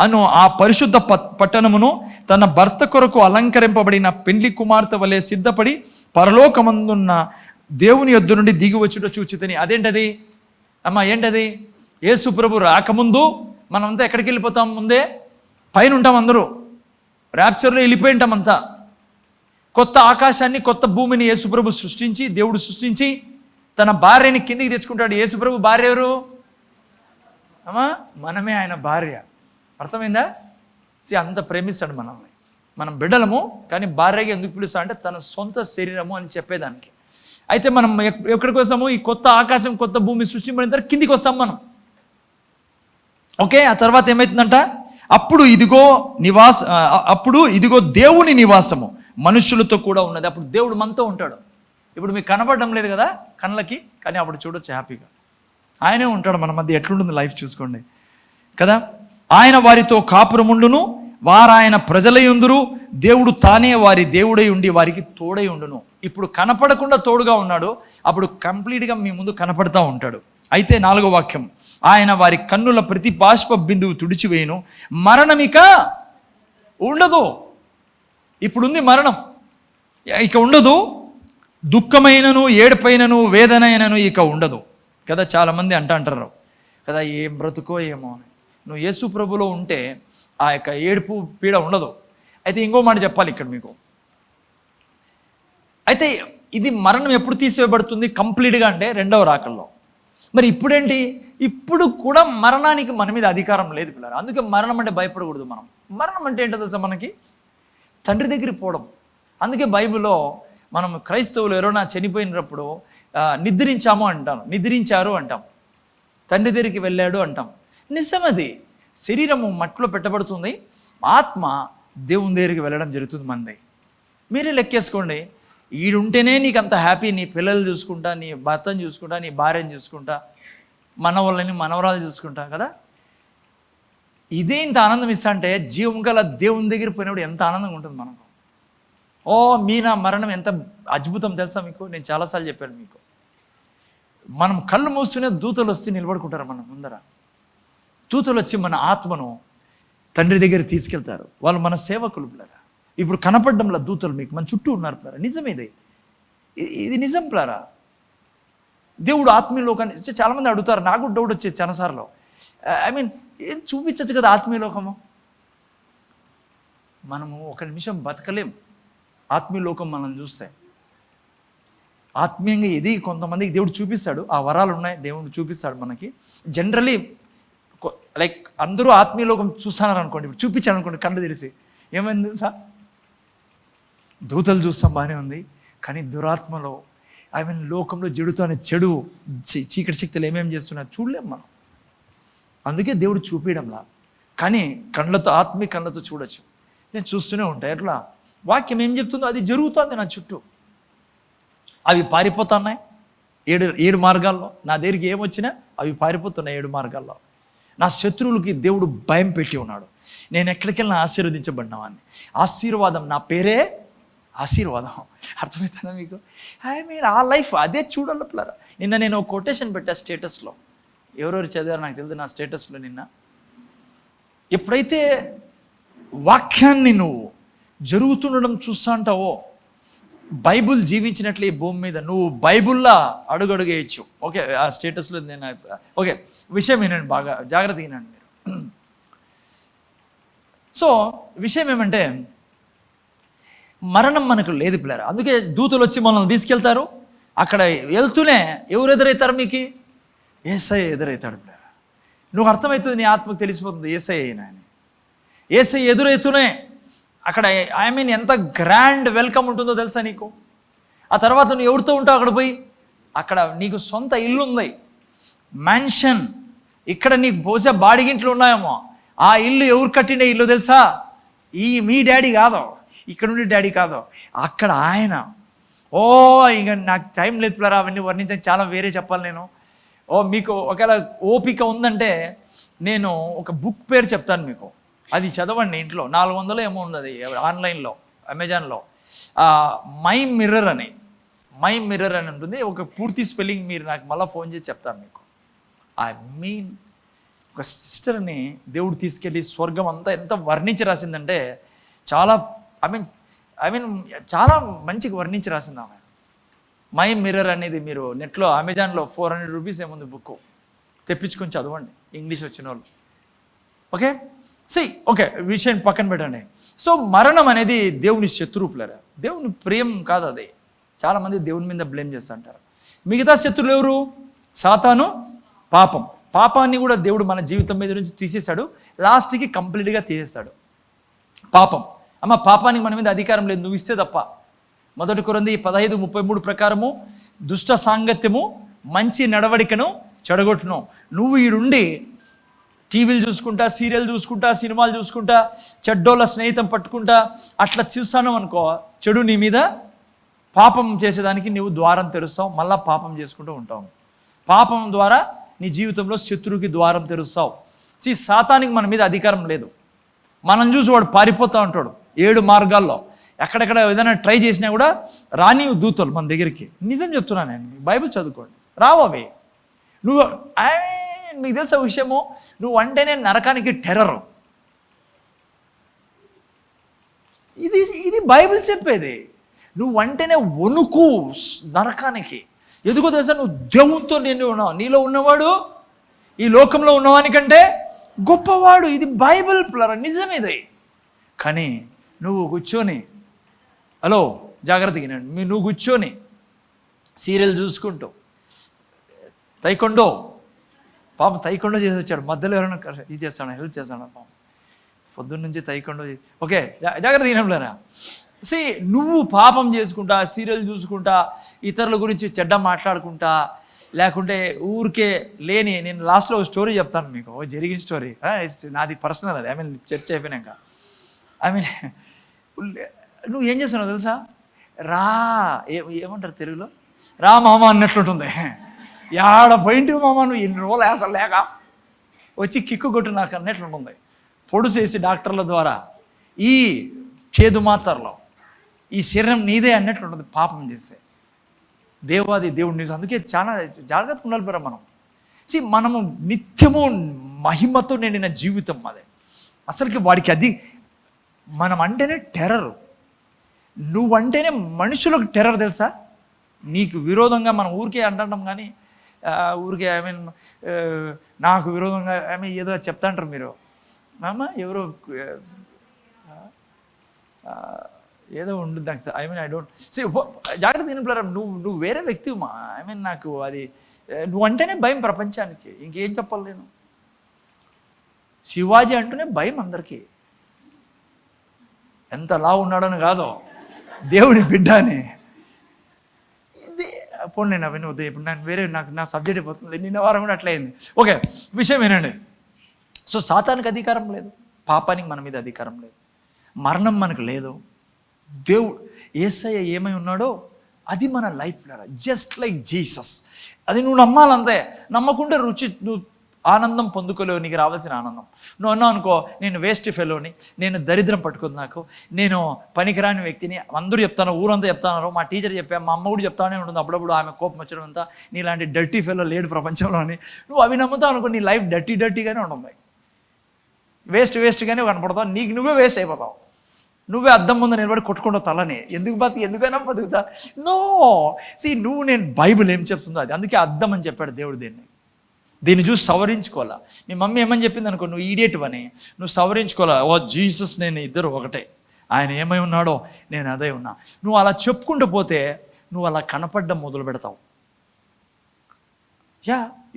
అను ఆ పరిశుద్ధ పట్టణమును తన భర్త కొరకు అలంకరింపబడిన పెండ్లి కుమార్తె వలె సిద్ధపడి పరలోకమందున్న దేవుని యొద్ద నుండి దిగి వచ్చుట చూచితిని. అదేంటది అమ్మ? ఏంటది? యేసు ప్రభు రాకముందు మనమంతా ఎక్కడికి వెళ్ళిపోతాం? ముందే పైన ఉంటాం, అందరూ ర్యాప్చర్లో వెళ్ళిపోయి ఉంటాం అంతా. కొత్త ఆకాశాన్ని కొత్త భూమిని యేసు ప్రభు సృష్టించి, దేవుడు సృష్టించి తన భార్యని కిందికి తెచ్చుకుంటాడు. యేసు ప్రభు భార్య ఎవరు అమ్మా? మనమే ఆయన భార్య. అర్థమైందా? అంత ప్రేమిస్తాడు మనల్ని. మనం బిడ్డలము, కానీ భార్యగా ఎందుకు పిలుస్తా అంటే తన సొంత శరీరము అని చెప్పేదానికి. అయితే మనం ఎక్కడికి వస్తాము? ఈ కొత్త ఆకాశం కొత్త భూమి సృష్టింపడిన తర్వాత కిందికి వస్తాం మనం. ఓకే, ఆ తర్వాత ఏమవుతుందంట? అప్పుడు ఇదిగో దేవుని నివాసము మనుషులతో కూడా ఉన్నది. అప్పుడు దేవుడు మనతో ఉంటాడు. ఇప్పుడు మీకు కనపడడం లేదు కదా కళ్ళకి, కానీ అప్పుడు చూడొచ్చు హ్యాపీగా. ఆయనే ఉంటాడు మన మధ్య. ఎట్లుంటుంది లైఫ్ చూసుకోండి కదా. ఆయన వారితో కాపురముండును, వారాయన ప్రజలయుందురు, దేవుడు తానే వారి దేవుడై ఉండి వారికి తోడై ఉండును. ఇప్పుడు కనపడకుండా తోడుగా ఉన్నాడు, అప్పుడు కంప్లీట్గా మీ ముందు కనపడతా ఉంటాడు. అయితే 4వ వాక్యం, ఆయన వారి కన్నుల ప్రతి బాష్ప బిందువు తుడిచివేయును, మరణమిక ఉండదు. ఇప్పుడుంది మరణం, ఇక ఉండదు. దుఃఖమైనను ఏడుపైనను వేదనైనను ఇక ఉండదు కదా. చాలామంది అంటారు కదా, ఏం బ్రతుకో ఏమో అని. నువ్వు యేసు ప్రభులో ఉంటే ఆ యొక్క ఏడుపు పీడ ఉండదు. అయితే ఇంకో మాట చెప్పాలి ఇక్కడ మీకు. అయితే ఇది మరణం ఎప్పుడు తీసివేయబడుతుంది కంప్లీట్గా అంటే రెండవ రాకల్లో. మరి ఇప్పుడేంటి? ఇప్పుడు కూడా మరణానికి మన మీద అధికారం లేదు పిల్లలు. అందుకే మరణం అంటే భయపడకూడదు. మరణం అంటే ఏంటో తెలుసా? మనకి తండ్రి దగ్గరికి పోవడం. అందుకే బైబిల్లో మనం క్రైస్తవులు ఎవరైనా చనిపోయినప్పుడు నిద్రించారు అంటాం, తండ్రి దగ్గరికి వెళ్ళాడు అంటాం. నిజమది. శరీరము మట్టిలో పెట్టబడుతుంది, ఆత్మ దేవుని దగ్గరికి వెళ్ళడం జరుగుతుంది మనది. మీరే లెక్కేసుకోండి. ఈడుంటేనే నీకు అంత హ్యాపీ, నీ పిల్లలు చూసుకుంటా, నీ భర్తను చూసుకుంటా, నీ భార్యను చూసుకుంటా, మనవాళ్ళని మనవరాలు చూసుకుంటా కదా. ఇదే ఇంత ఆనందం ఇస్తా అంటే జీవం గల దేవుని దగ్గర పోయినప్పుడు ఎంత ఆనందంగా ఉంటుంది మనకు. నా మరణం ఎంత అద్భుతం తెలుసా మీకు? నేను చాలాసార్లు చెప్పాను మీకు. మనం కళ్ళు మూస్తూనే దూతలు వచ్చి నిలబడుకుంటారు మన ముందర. దూతలు వచ్చి మన ఆత్మను తండ్రి దగ్గర తీసుకెళ్తారు. వాళ్ళు మన సేవకులు పిల్లరా. ఇప్పుడు కనపడ్డంలా దూతలు మీకు మన చుట్టూ ఉన్నారు పిల్లరా. నిజమేది, ఇది నిజం పిల్లరా. దేవుడు ఆత్మీయ లోకాన్ని చాలామంది అడుగుతారు, నాకు డౌట్ వచ్చేది చాలాసార్లు. ఏం చూపించచ్చు కదా ఆత్మీయ లోకము. మనము ఒక నిమిషం బతకలేం ఆత్మీయ లోకం మనం చూస్తే. ఆత్మీయంగా ఇది కొంతమందికి దేవుడు చూపిస్తాడు, ఆ వరాలు ఉన్నాయి, దేవుడు చూపిస్తాడు మనకి. జనరలీ లైక్ అందరూ ఆత్మీయ లోకం చూస్తున్నారు అనుకోండి, ఇప్పుడు చూపించాను అనుకోండి కళ్ళు తెరిచి, ఏమైంది సార్? దూతలు చూస్తాం బాగానే ఉంది, కానీ దురాత్మలో లోకంలో చెడుతోనే చెడు చీకటి శక్తులు ఏమేమి చేస్తున్నారు చూడలేం మనం. అందుకే దేవుడు చూపించడంలా. కానీ కళ్ళతో, ఆత్మీయ కళ్ళతో చూడొచ్చు. నేను చూస్తూనే ఉంటాను. ఎట్లా? వాక్యం ఏం చెప్తుందో అది జరుగుతుంది నా చుట్టూ. అవి పారిపోతున్నాయి 7 మార్గాల్లో. నా దగ్గరికి ఏమొచ్చినా అవి పారిపోతున్నాయి 7 మార్గాల్లో. నా శత్రువులకి దేవుడు భయం పెట్టి ఉన్నాడు. నేను ఎక్కడికి వెళ్ళినా ఆశీర్వదించబడినవాడిని. ఆశీర్వాదం, నా పేరే ఆశీర్వాదం. అర్థమవుతుందా మీకు? ఆ లైఫ్ అదే చూడాలి పిల్లరా. నిన్న నేను ఒక కొటేషన్ పెట్టా స్టేటస్లో. ఎవరెవరు చదివారో నాకు తెలియదు. నా స్టేటస్లో నిన్న, ఎప్పుడైతే వాక్యాన్ని నువ్వు జరుగుతుండడం చూస్తా అంటావో, బైబుల్ జీవించినట్లు ఈ భూమి మీద నువ్వు బైబుల్లా అడుగడుగేయచ్చు. ఓకే, ఆ స్టేటస్లో నేను ఓకే విషయం వినండి, బాగా జాగ్రత్తగా వినండి మీరు. సో విషయం ఏమంటే, మరణం మనకు లేదు పిల్లరా. అందుకే దూతలు వచ్చి మనల్ని తీసుకెళ్తారు. అక్కడ వెళ్తూనే ఎవరు ఎదురవుతారు మీకు? యేసయ్య ఎదురవుతాడు పిల్లరా. నువ్వు అర్థమవుతుంది, నీ ఆత్మకు తెలిసిపోతుంది యేసయ్య అయినా అని. యేసయ్య ఎదురవుతూనే అక్కడ ఎంత గ్రాండ్ వెల్కమ్ ఉంటుందో తెలుసా నీకు? ఆ తర్వాత నువ్వు ఎవరితో ఉంటావు అక్కడ పోయి? అక్కడ నీకు సొంత ఇల్లు ఉంది, మ్యాన్షన్. ఇక్కడ నీకు బహుశా బాడిగింట్లు ఉన్నాయేమో. ఆ ఇల్లు ఎవరు కట్టిన ఇల్లు తెలుసా? మీ డాడీ కాదు, ఇక్కడ నుండి డాడీ కాదు, అక్కడ ఆయన. ఇక నాకు టైం లేదు పిల్లరా అవన్నీ వర్ణించడానికి, చాలా వేరే చెప్పాలి నేను. మీకు ఒకవేళ ఓపిక ఉందంటే నేను ఒక బుక్ పేరు చెప్తాను మీకు, అది చదవండి ఇంట్లో. 400 ఏమో ఉన్నది ఆన్లైన్లో, అమెజాన్లో. మై మిర్రర్ అని ఉంటుంది. ఒక పూర్తి స్పెల్లింగ్ మీరు నాకు మళ్ళీ ఫోన్ చేసి చెప్తాను మీకు. ఒక సిస్టర్ని దేవుడు తీసుకెళ్ళి స్వర్గం అంతా ఎంత వర్ణించి రాసిందంటే, చాలా చాలా మంచిగా వర్ణించి రాసింది ఆమె. మై మిర్రర్ అనేది మీరు నెట్లో అమెజాన్లో 400 రూపీస్ ఏముంది బుక్, తెప్పించుకొని చదవండి ఇంగ్లీష్ వచ్చిన వాళ్ళు. ఓకే ఓకే, విషయం పక్కన పెట్టండి. సో మరణం అనేది దేవుని శత్రువులరా, దేవుని ప్రియం కాదు అది. చాలామంది దేవుని మీద బ్లేమ్ చేస్తుంటారు. మిగతా శత్రువులు ఎవరు? సాతాను, పాపాన్ని కూడా దేవుడు మన జీవితం మీద నుంచి తీసేశాడు. లాస్ట్కి కంప్లీట్గా తీసేస్తాడు. పాపానికి మన మీద అధికారం లేదు, నువ్వు ఇస్తే తప్ప. 1 కొరింథీ 15:33 ప్రకారము దుష్ట సాంగత్యము మంచి నడవడికను చెడగొట్టును. నువ్వు ఈడుండి టీవీలు చూసుకుంటా, సీరియల్ చూసుకుంటా, సినిమాలు చూసుకుంటా, చెడ్డోళ్ళ స్నేహితం పట్టుకుంటా అట్లా చూస్తాను అనుకో, చెడు నీ మీద పాపం చేసేదానికి నువ్వు ద్వారం తెరుస్తావు, మళ్ళా పాపం చేసుకుంటూ ఉంటావు. పాపం ద్వారా నీ జీవితంలో శత్రువుకి ద్వారం తెరుస్తావు. సాతానికి మన మీద అధికారం లేదు. మనం చూసి వాడు పారిపోతూ ఉంటాడు 7 మార్గాల్లో. ఎక్కడెక్కడ ఏదైనా ట్రై చేసినా కూడా రాని దూతలు మన దగ్గరికి. నిజం చెప్తున్నాను నేను, బైబిల్ చదువుకోండి, రావవి. నువ్వు మీకు తెలిసే విషయము, నువ్వు అంటేనే నరకానికి టెర్రర్. ఇది బైబిల్ చెప్పేది. నువ్వు అంటేనే వణుకు నరకానికి. ఎందుకో తెలుసా? నువ్వు దేవునితో నిండి ఉన్నావు. నీలో ఉన్నవాడు ఈ లోకంలో ఉన్నవానికంటే గొప్పవాడు. ఇది బైబిల్ ప్లరా, నిజం ఇది. కానీ నువ్వు కూర్చొని, హలో జాగ్రత్తగా, నువ్వు కూర్చొని సీరియల్ చూసుకుంటూ, తైకొండో పాపం తైకొండో చేసి వచ్చాడు, మధ్యలో ఎవరైనా ఇది చేస్తాడు, హెల్ప్ చేస్తాడు పాపం, పొద్దున్న నుంచి తైకొండో. ఓకే, జాగ్రత్త తినంలేరా. నువ్వు పాపం చేసుకుంటా, సీరియల్ చూసుకుంటా, ఇతరుల గురించి చెడ్డ మాట్లాడుకుంటా, లేకుంటే ఊరికే లేని, నేను లాస్ట్లో స్టోరీ చెప్తాను మీకు, జరిగిన స్టోరీ, నాది పర్సనల్ అది, చర్చ అయిపోయినాక. నువ్వు ఏం చేస్తున్నావు తెలుసా, ఏమంటారు తెలుగులో, రా మామ అన్నట్లుంటుంది. యాడ పోయింటివి మామ నువ్వు ఎన్ని రోజులు అసలు లేక వచ్చి కిక్కు కొట్టు నాకు అన్నట్లుంటుంది. పొడుసేసి డాక్టర్ల ద్వారా ఈ చేదు మాత్రలో ఈ శరీరం నీదే అన్నట్లుంటుంది పాపం చేస్తే. దేవాది దేవుడి న్యూస్. అందుకే చాలా జాగ్రత్తగా ఉండాలి మనం. మనము నిత్యము మహిమతో నిండిన జీవితం అదే. అసలుకి వాడికి అది మనం అంటేనే టెర్రర్. నువ్వంటేనే మనుషులకు టెర్రర్ తెలుసా. నీకు విరోధంగా మనం ఊరికే అంటాం కానీ ఊరికే నాకు విరోధంగా ఏదో చెప్తా అంటారు మీరు, ఎవరో ఏదో ఉంటుంది దానికి. ఐ డోంట్ జాగ్రత్త తినట్లేరా, నువ్వు వేరే వ్యక్తివి మా. నాకు అది నువ్వు అంటేనే భయం ప్రపంచానికి, ఇంకేం చెప్పాలి నేను. శివాజీ అంటూనే భయం అందరికీ. ఎంత లా ఉన్నాడని కాదు, దేవుని బిడ్డ అని. పోనీ నేను అవన్నీ వద్దు, ఇప్పుడు నేను వేరే నా సబ్జెక్ట్ అయిపోతుంది. నిన్న వారం కూడా అట్లా అయింది. ఓకే, విషయం ఏనండి. సాతానికి అధికారం లేదు, పాపానికి మన మీద అధికారం లేదు, మరణం మనకు లేదు. దేవుడు యేసయ్య ఏమై ఉన్నాడో అది మన లైఫ్, జస్ట్ లైక్ జీసస్. అది నువ్వు నమ్మాలంతే. నమ్మకుంటే నువ్వు ఆనందం పొందుకోలేవు, నీకు రావాల్సిన ఆనందం. నువ్వు అన్నావు అనుకో, నేను వేస్ట్ ఫెలోని, నేను దరిద్రం పట్టుకుంది, నాకు నేను పనికిరాని వ్యక్తిని, అందరూ చెప్తాను, ఊరంతా చెప్తాను, మా టీచర్ చెప్పా, మా అమ్మ కూడా చెప్తానే ఉంటుంది అప్పుడప్పుడు, ఆమె కోపం వచ్చడం అంతా, నీలాంటి డర్టీ ఫెలో లేడు ప్రపంచంలో అని. నువ్వు అవి నమ్ముతావు అనుకో, నీ లైఫ్ డర్టీగానే ఉంటుంది, వేస్ట్గానే కనపడతావు, నీకు నువ్వే వేస్ట్ అయిపోతావు. నువ్వే అద్దం ముందు నిలబడి కొట్టుకుంటావు తలని. ఎందుకైనా బతుకుతా. నో, నువ్వు నేను బైబిల్ ఏం చెప్తుందో అది. అందుకే అద్దం అని చెప్పాడు దేవుడు. దీన్ని చూసి సవరించుకోవాలా. మీ మమ్మీ ఏమని చెప్పింది అనుకో, నువ్వు ఈడియట్ అని, నువ్వు సవరించుకోవాలా. ఓ జీసస్ నేను ఇద్దరు ఒకటే, ఆయన ఏమై ఉన్నాడో నేను అదే ఉన్నా. నువ్వు అలా చెప్పుకుంటూ పోతే నువ్వు అలా కనపడడం మొదలు పెడతావు.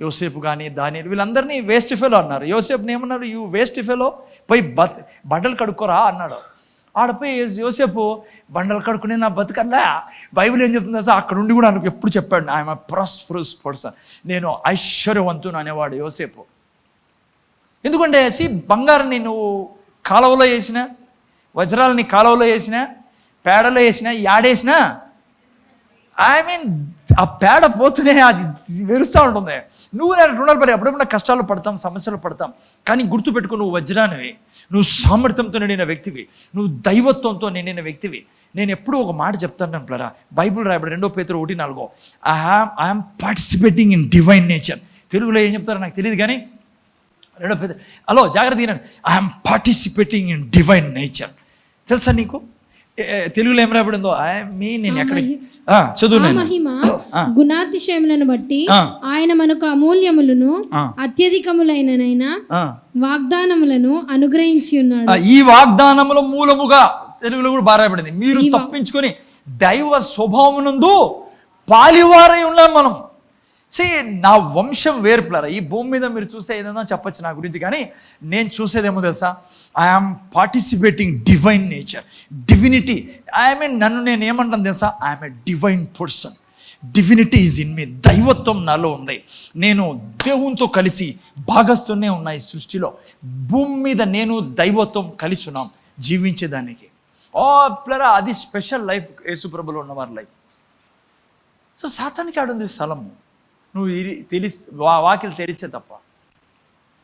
యోసేపు కానీ దానియేలు వీళ్ళందరినీ వేస్ట్ ఫెలో అన్నారు. యోసేపుని ఏమన్నారు, యూ వేస్ట్ ఫెలో, పోయి బట్టలు కడుక్కోరా అన్నాడు. ఆడపోయి యోసేపు బండలు కడుక్కునే నా బతుకల్లా. బైబిల్ ఏం చెప్తుంది సార్, అక్కడ ఉండి కూడా నాకు ఎప్పుడు చెప్పాడు, ఆయన ప్రాస్పరస్ పర్సన్, నేను ఐశ్వర్యవంతుని అనేవాడు యోసేపు. ఎందుకంటే బంగారాన్ని నువ్వు కాలువలో వేసినా, వజ్రాలని కాలువలో వేసినా, పేడలో వేసినా, యాడేసినా ఆ పేడ పోతూనే అది వెరుస్తూ ఉంటుంది. నువ్వు నేను రుణాలు పడి అప్పుడేమన్నా కష్టాలు పడతాం, సమస్యలు పడతాం, కానీ గుర్తుపెట్టుకో, నువ్వు వజ్రానివి, నువ్వు సామర్థ్యంతో నిండిన వ్యక్తివి, నువ్వు దైవత్వంతో నిండిన వ్యక్తివి. నేను ఎప్పుడూ ఒక మాట చెప్తాను ప్లరా, బైబిల్ రాయబడి 2 Pétero 1:4, I'm participating in divine nature. తెలుగులో ఏం చెప్తారో నాకు తెలియదు కానీ 2 Pétero, హలో జాగ్రత్త తినండి, I'm participating in divine nature. తెలుసా నీకు తెలుగులో ఏం రాయబడిందో? నేను ఎక్కడ చదువు, గుణాతిశయములను బట్టి ఆయన మనకు అమూల్యములను అత్యధికములైన వాగ్దానములను అనుగ్రహించి ఉన్నాడు. ఈ వాగ్దానముల మూలముగా తెలుగులో కూడా బాగా రాయబడింది, మీరు తప్పించుకొని దైవ స్వభావమునందు పాలివారై ఉన్నాం మనం. నా వంశం వేర్పులారా. ఈ భూమి మీద మీరు చూసే ఏదైనా చెప్పచ్చు నా గురించి, కానీ నేను చూసేదేమో తెలుసా, I'm participating divine nature, divinity. నన్ను నేను ఏమంటాను తెలుసా, I'm a divine person, divinity is in me. దైవత్వం నాలో ఉంది, నేను దేవునితో కలిసి భాగస్తునే ఉన్నా ఈ సృష్టిలో. భూమి మీద నేను దైవత్వం కలిసి ఉన్నాం జీవించేదానికి. ప్లరా అది స్పెషల్ లైఫ్ యేసుప్రభులో ఉన్నవారి లైఫ్. సాతానికి ఆడుంది స్థలము, నువ్వు వాకిలు తెరిస్తే తప్ప.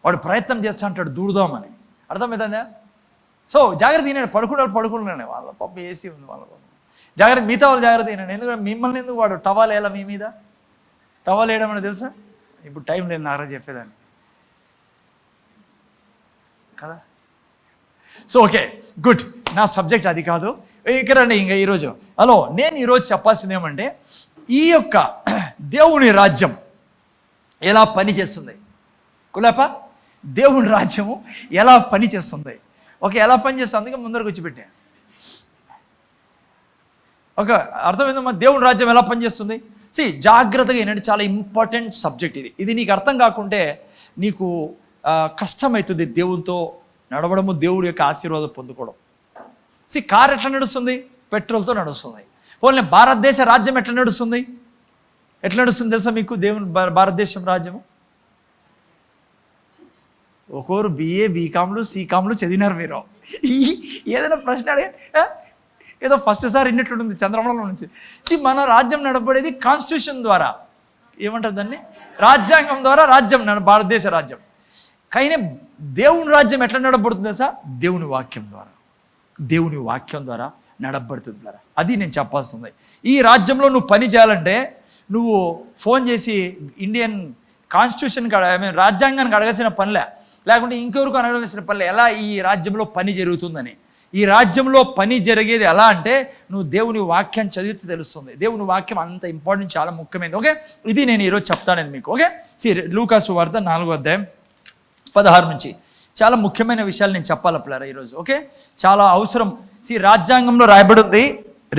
వాడు ప్రయత్నం చేస్తా అంటాడు దూరుదామని, అర్థమవుతుందా? జాగ్రత్త తినండి, పడుకుంటున్నాను వాళ్ళ పాప ఏసీ ఉంది వాళ్ళ కోసం. జాగ్రత్త, మిగతా వాళ్ళు జాగ్రత్త తినండి. ఎందుకంటే మిమ్మల్ని ఎందుకు వాడు టవాల్ వేయాలా మీ మీద? టవాల్ వేయడం అనేది తెలుసా? ఇప్పుడు టైం లేదు నారా చెప్పేదాన్ని కదా. ఓకే గుడ్, నా సబ్జెక్ట్ అది కాదు. ఇక్కడండి ఇంకా ఈరోజు నేను ఈరోజు చెప్పాల్సింది ఏమంటే, ఈ యొక్క దేవుని రాజ్యం ఎలా పనిచేస్తుంది. కులాప దేవుని రాజ్యము ఎలా పనిచేస్తుంది. ఓకే, ఎలా పనిచేస్తుంది అందుకే ముందరకు వచ్చి పెట్టా. ఓకే, అర్థమైందమ్మా దేవుని రాజ్యం ఎలా పనిచేస్తుంది. జాగ్రత్తగా ఏంటంటే చాలా ఇంపార్టెంట్ సబ్జెక్ట్ ఇది నీకు అర్థం కాకుంటే నీకు కష్టమవుతుంది దేవునితో నడవడము, దేవుడి యొక్క ఆశీర్వాదం పొందుకోవడం. కార్ ఎట్లా నడుస్తుంది? పెట్రోల్తో నడుస్తుంది. పోనీ భారతదేశ రాజ్యం ఎట్లా నడుస్తుంది తెలుసా మీకు? దేవుని భారతదేశం రాజ్యము ఒకరు బిఏ బీకామ్లు సీకామ్లు చదివినారు మీరు. ఏదైనా ప్రశ్న అడిగే ఏదో ఫస్ట్ సారి ఇన్నట్టుంటుంది చంద్రమండలం నుంచి. మన రాజ్యం నడపడేది కాన్స్టిట్యూషన్ ద్వారా, ఏమంటారు దాన్ని, రాజ్యాంగం ద్వారా రాజ్యం భారతదేశ రాజ్యం. కానీ దేవుని రాజ్యం ఎట్లా నడపబడుతుంది సార్? దేవుని వాక్యం ద్వారా నడపబడుతుంది. అది నేను చెప్పాల్సింది. ఈ రాజ్యంలో నువ్వు పని చేయాలంటే నువ్వు ఫోన్ చేసి ఇండియన్ కాన్స్టిట్యూషన్కి రాజ్యాంగానికి అడగాల్సిన పనిలే, లేకుంటే ఇంకెవరికి అడగాల్సిన పనిలే. ఎలా ఈ రాజ్యంలో పని జరుగుతుందని. ఈ రాజ్యంలో పని జరిగేది ఎలా అంటే నువ్వు దేవుని వాక్యాన్ని చదివితే తెలుస్తుంది. దేవుని వాక్యం అంత ఇంపార్టెంట్, చాలా ముఖ్యమైనది. ఓకే, ఇది నేను ఈరోజు చెప్తాను మీకు. ఓకే, లూకా సువార్త 4:16 నుంచి చాలా ముఖ్యమైన విషయాలు నేను చెప్పాలి పిల్లరా ఈరోజు. ఓకే, చాలా అవసరం. రాజ్యాంగంలో రాయబడింది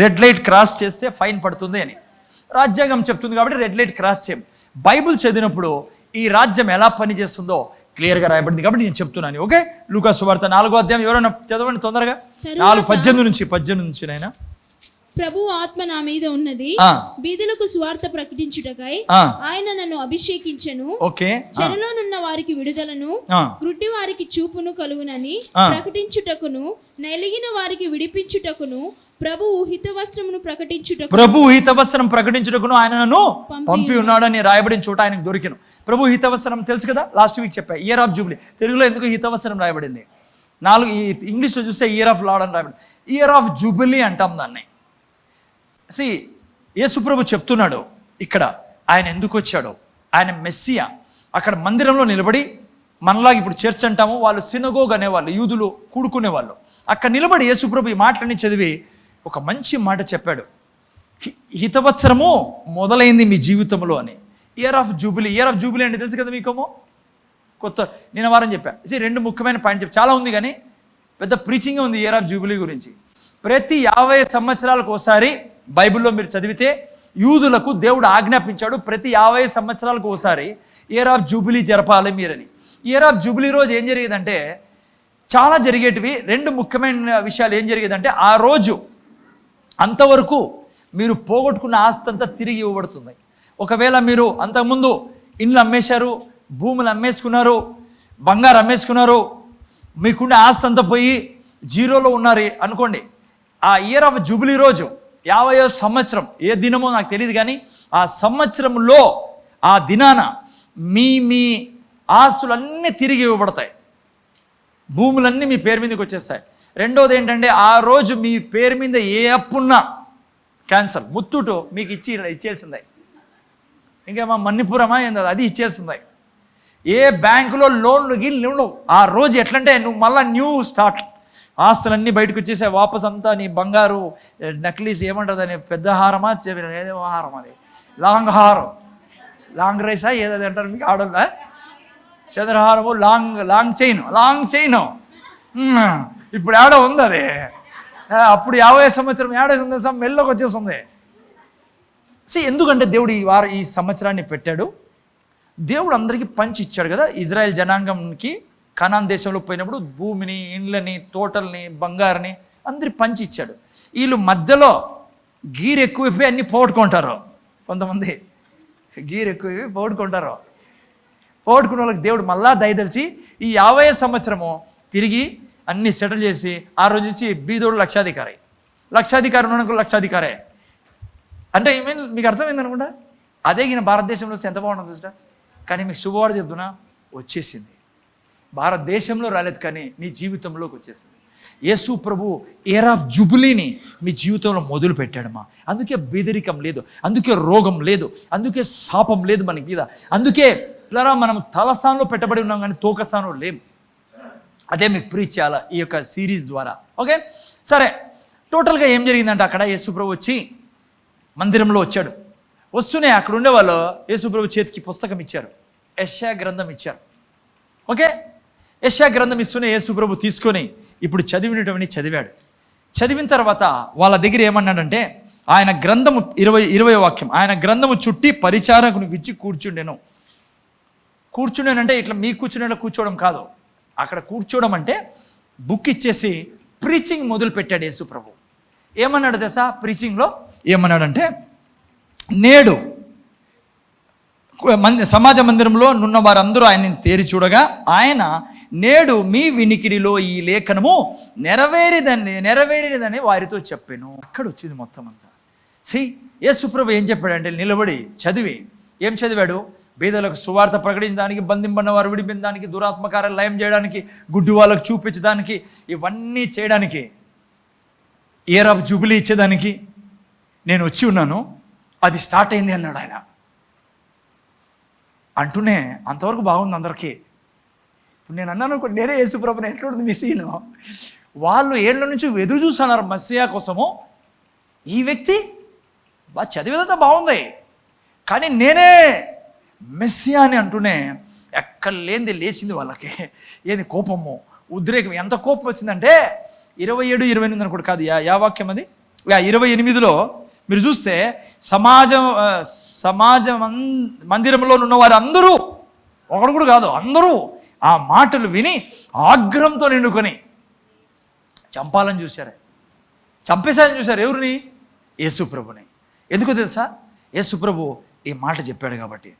రెడ్ లైట్ క్రాస్ చేస్తే ఫైన్ పడుతుంది అని. రాజ్యాంగం చెప్తుంది కాబట్టి రెడ్ లైట్ క్రాస్ చేయం. బైబుల్ చదివినప్పుడు ఈ రాజ్యం ఎలా పని చేస్తుందో క్లియర్గా రాయబడింది కాబట్టి నేను చెప్తున్నాను. ఓకే, లూకా సువార్త 4:18 ఎవరైనా చదవండి తొందరగా. 4:18 నుంచి నాయన. ప్రభువు ఆత్మ నా మీద ఉన్నది, బీదలకు సువార్త ప్రకటించుటకై ఆయన నన్ను అభిషేకించెను. ఓకే, చెరలోనున్న వారికి విడుదలను, గ్రుడ్డి వారికి చూపును కలుగునని ప్రకటించుటకును, నలిగిన వారికి విడిపించుటకును, ప్రభువు హితవస్త్రమును ప్రకటించుటకును ఆయన నన్ను పంపి ఉన్నాడని రాయబడిన చోట ఆయనకు దొరికిను. ప్రభు హితవస్త్రం తెలుసు కదా, లాస్ట్ వీక్ చెప్పా. ఇయర్ ఆఫ్ జూబ్లీ, తెలుగులో ఎందుకు హితవస్త్రం రాయబడింది? 4 ఇంగ్లీష్లో చూస్తే ఇయర్ ఆఫ్ లార్డ్ అని రాయబడింది. ఇయర్ ఆఫ్ జూబిలీ అంటాం దాన్ని. యేసుప్రభు చెప్తున్నాడు ఇక్కడ ఆయన ఎందుకు వచ్చాడో. ఆయన మెస్సియా. అక్కడ మందిరంలో నిలబడి, మనలాగా ఇప్పుడు చర్చ్ అంటాము, వాళ్ళు సినగోగ్ అనేవాళ్ళు, యూదులు కూడుకునేవాళ్ళు. అక్కడ నిలబడి యేసుప్రభు ఈ మాటలన్నీ చదివి ఒక మంచి మాట చెప్పాడు. హితవత్సరము మొదలైంది మీ జీవితంలో అని. ఇయర్ ఆఫ్ జూబిలీ అంటే తెలుసు కదా మీకేమో. కొత్త నిన్న వారం చెప్పా. 2 ముఖ్యమైన పాయింట్ చెప్పి చాలా ఉంది కానీ పెద్ద ప్రీచింగ్ ఉంది ఇయర్ ఆఫ్ జూబిలీ గురించి. ప్రతి 50 సంవత్సరాలకు ఒకసారి బైబిల్లో మీరు చదివితే యూదులకు దేవుడు ఆజ్ఞాపించాడు ప్రతి 50 సంవత్సరాలకు ఒకసారి ఇయర్ ఆఫ్ జూబిలీ జరపాలి మీరని. ఇయర్ ఆఫ్ జూబిలీ రోజు ఏం జరిగేదంటే చాలా జరిగేటివి. 2 ముఖ్యమైన విషయాలు ఏం జరిగేదంటే ఆ రోజు అంతవరకు మీరు పోగొట్టుకున్న ఆస్తి అంతా తిరిగి ఇవ్వబడుతుంది. ఒకవేళ మీరు అంతకుముందు ఇండ్లు అమ్మేశారు, భూములు అమ్మేసుకున్నారు, బంగారు అమ్మేసుకున్నారు, మీకుండే ఆస్తి అంతా పోయి జీరోలో ఉన్నారు అనుకోండి. ఆ ఇయర్ ఆఫ్ జూబిలీ రోజు 50వ సంవత్సరం ఏ దినమో నాకు తెలియదు కానీ ఆ సంవత్సరంలో ఆ దినాన మీ ఆస్తులన్నీ తిరిగి ఇవ్వబడతాయి. భూములన్నీ మీ పేరు మీదకి వచ్చేస్తాయి. రెండోది ఏంటంటే ఆ రోజు మీ పేరు మీద ఏ అప్పున్నా క్యాన్సల్, ముత్తూటు మీకు ఇచ్చేయాల్సిందే. ఇంకేమో మణిపురమా ఏందో అది ఇచ్చేయాల్సిందే. ఏ బ్యాంకులో లోన్లు గిల్లు ఆ రోజు ఎట్లంటే నువ్వు మళ్ళీ న్యూ స్టార్ట్. ఆస్తులన్నీ బయటకు వచ్చేసాయి. వాపస్ అంతా నీ బంగారు నక్లీస్ ఏమంటుంది అని పెద్ద హారమా ఏదేమో హారం, అది లాంగ్ హారం, లాంగ్ రైసా ఏదది అంటారు మీకు ఆడోళ్ళ, చంద్రహారము, లాంగ్ చైన్ ఇప్పుడు ఏడో ఉంది అది. అప్పుడు 50 సంవత్సరం ఏడో సంవత్సరం మెల్లోకి వచ్చేస్తుంది. ఎందుకంటే దేవుడు ఈ సంవత్సరాన్ని పెట్టాడు. దేవుడు అందరికీ పంచి ఇచ్చాడు కదా. ఇజ్రాయెల్ జనాంగంకి కనాన్ దేశంలో పోయినప్పుడు భూమిని, ఇండ్లని, తోటల్ని, బంగారుని అందరి పంచి ఇచ్చాడు. వీళ్ళు మధ్యలో గీరు ఎక్కువైపోయి అన్నీ పోగొట్టుకుంటారు. కొంతమంది గీరు ఎక్కువైపోయి పోగొట్టుకుంటారు. పోగొట్టుకున్న వాళ్ళకి దేవుడు మళ్ళా దయదలిచి ఈ 50 సంవత్సరము తిరిగి అన్నీ సెటిల్ చేసి ఆ రోజు నుంచి బీదోడు లక్షాధికారి ఉన్న లక్షాధికారే అంటే మీకు అర్థమైంది అనుకుంటా. అదే ఈయన భారతదేశంలో ఎంత బాగుంటుంది సిస్టర్. కానీ మీకు శుభవార్త చెప్తున్నా, వచ్చేసింది. భారతదేశంలో రాలేదు కానీ నీ జీవితంలోకి వచ్చేసింది. యేసు ప్రభు ఇయర్ ఆఫ్ జూబిలీని మీ జీవితంలో మొదలు పెట్టాడమ్మా. అందుకే బెదిరికం లేదు, అందుకే రోగం లేదు, అందుకే శాపం లేదు మన మీద. అందుకే మనం తలస్థానంలో పెట్టబడి ఉన్నాం కానీ తోకస్థానంలో లేం. అదే మీకు ప్రీచ్ చేయాలా ఈ యొక్క సిరీస్ ద్వారా. ఓకే, సరే. టోటల్గా ఏం జరిగిందంటే అక్కడ యేసు ప్రభు వచ్చి మందిరంలో వచ్చాడు. వస్తూనే అక్కడ ఉండేవాళ్ళు యేసు ప్రభు చేతికి పుస్తకం ఇచ్చారు, యెషయా గ్రంథం ఇచ్చారు. ఓకే, యెషయా గ్రంథం ఇస్తూనే యేసు ప్రభు తీసుకొని ఇప్పుడు చదివినటువంటి చదివాడు. చదివిన తర్వాత వాళ్ళ దగ్గర ఏమన్నాడంటే ఆయన గ్రంథము 20 వాక్యం, ఆయన గ్రంథము చుట్టి పరిచారకునికి ఇచ్చి కూర్చుండెను. కూర్చుండేనంటే ఇట్లా మీ కూర్చునేలా కూర్చోవడం కాదు. అక్కడ కూర్చోవడం అంటే బుక్ ఇచ్చేసి ప్రీచింగ్ మొదలు పెట్టాడు యేసు ప్రభు. ఏమన్నాడు తెలుసా? ప్రీచింగ్లో ఏమన్నాడంటే, నేడు సమాజ మందిరంలో నున్న వారందరూ ఆయన్ని తేరి చూడగా ఆయన, నేడు మీ వినికిడిలో ఈ లేఖనము నెరవేరినదని వారితో చెప్పాను. అక్కడ వచ్చింది మొత్తం అంతా. యేసుప్రభు ఏం చెప్పాడంటే, నిలబడి చదివి ఏం చదివాడు? బీదలకు సువార్త ప్రకటించడానికి, బంధింపన్న వారు విడిపించడానికి, దురాత్మకారాలు లయం చేయడానికి, గుడ్డి వాళ్ళకు చూపించడానికి, ఇవన్నీ చేయడానికి, ఇయర్ ఆఫ్ జూబిలీ ఇచ్చేదానికి నేను వచ్చి ఉన్నాను. అది స్టార్ట్ అయింది అన్నాడు ఆయన. అంటూనే అంతవరకు బాగుంది అందరికీ. ఇప్పుడు నేను అన్నాను అనుకో, నేనే యేసుప్రభుని ఎట్లుంటుంది మీ సీను. వాళ్ళు ఏళ్ళ నుంచి ఎదురు చూస్తున్నారు మస్సియా కోసము. ఈ వ్యక్తి చదివేదంతా బాగుంది, కానీ నేనే మెస్సియా అని అంటూనే ఎక్కడ లేనిది లేచింది వాళ్ళకి. ఏంది కోపము, ఉద్రేకం. ఎంత కోపం వచ్చిందంటే 27, 28 అనుకోండి, కాదు యా వాక్యం అది, 28లో మీరు చూస్తే సమాజ మందిరంలో ఉన్న వారు అందరూ, ఒకడు కూడా కాదు, అందరూ ఆ మాటలు విని ఆగ్రహంతో నిండుకొని చంపాలని చూశారు, చంపేశారని చూశారు. ఎవరిని? యేసుప్రభుని. ఎందుకో తెలుసా? యేసుప్రభు ఈ మాట చెప్పాడు కాబట్టి.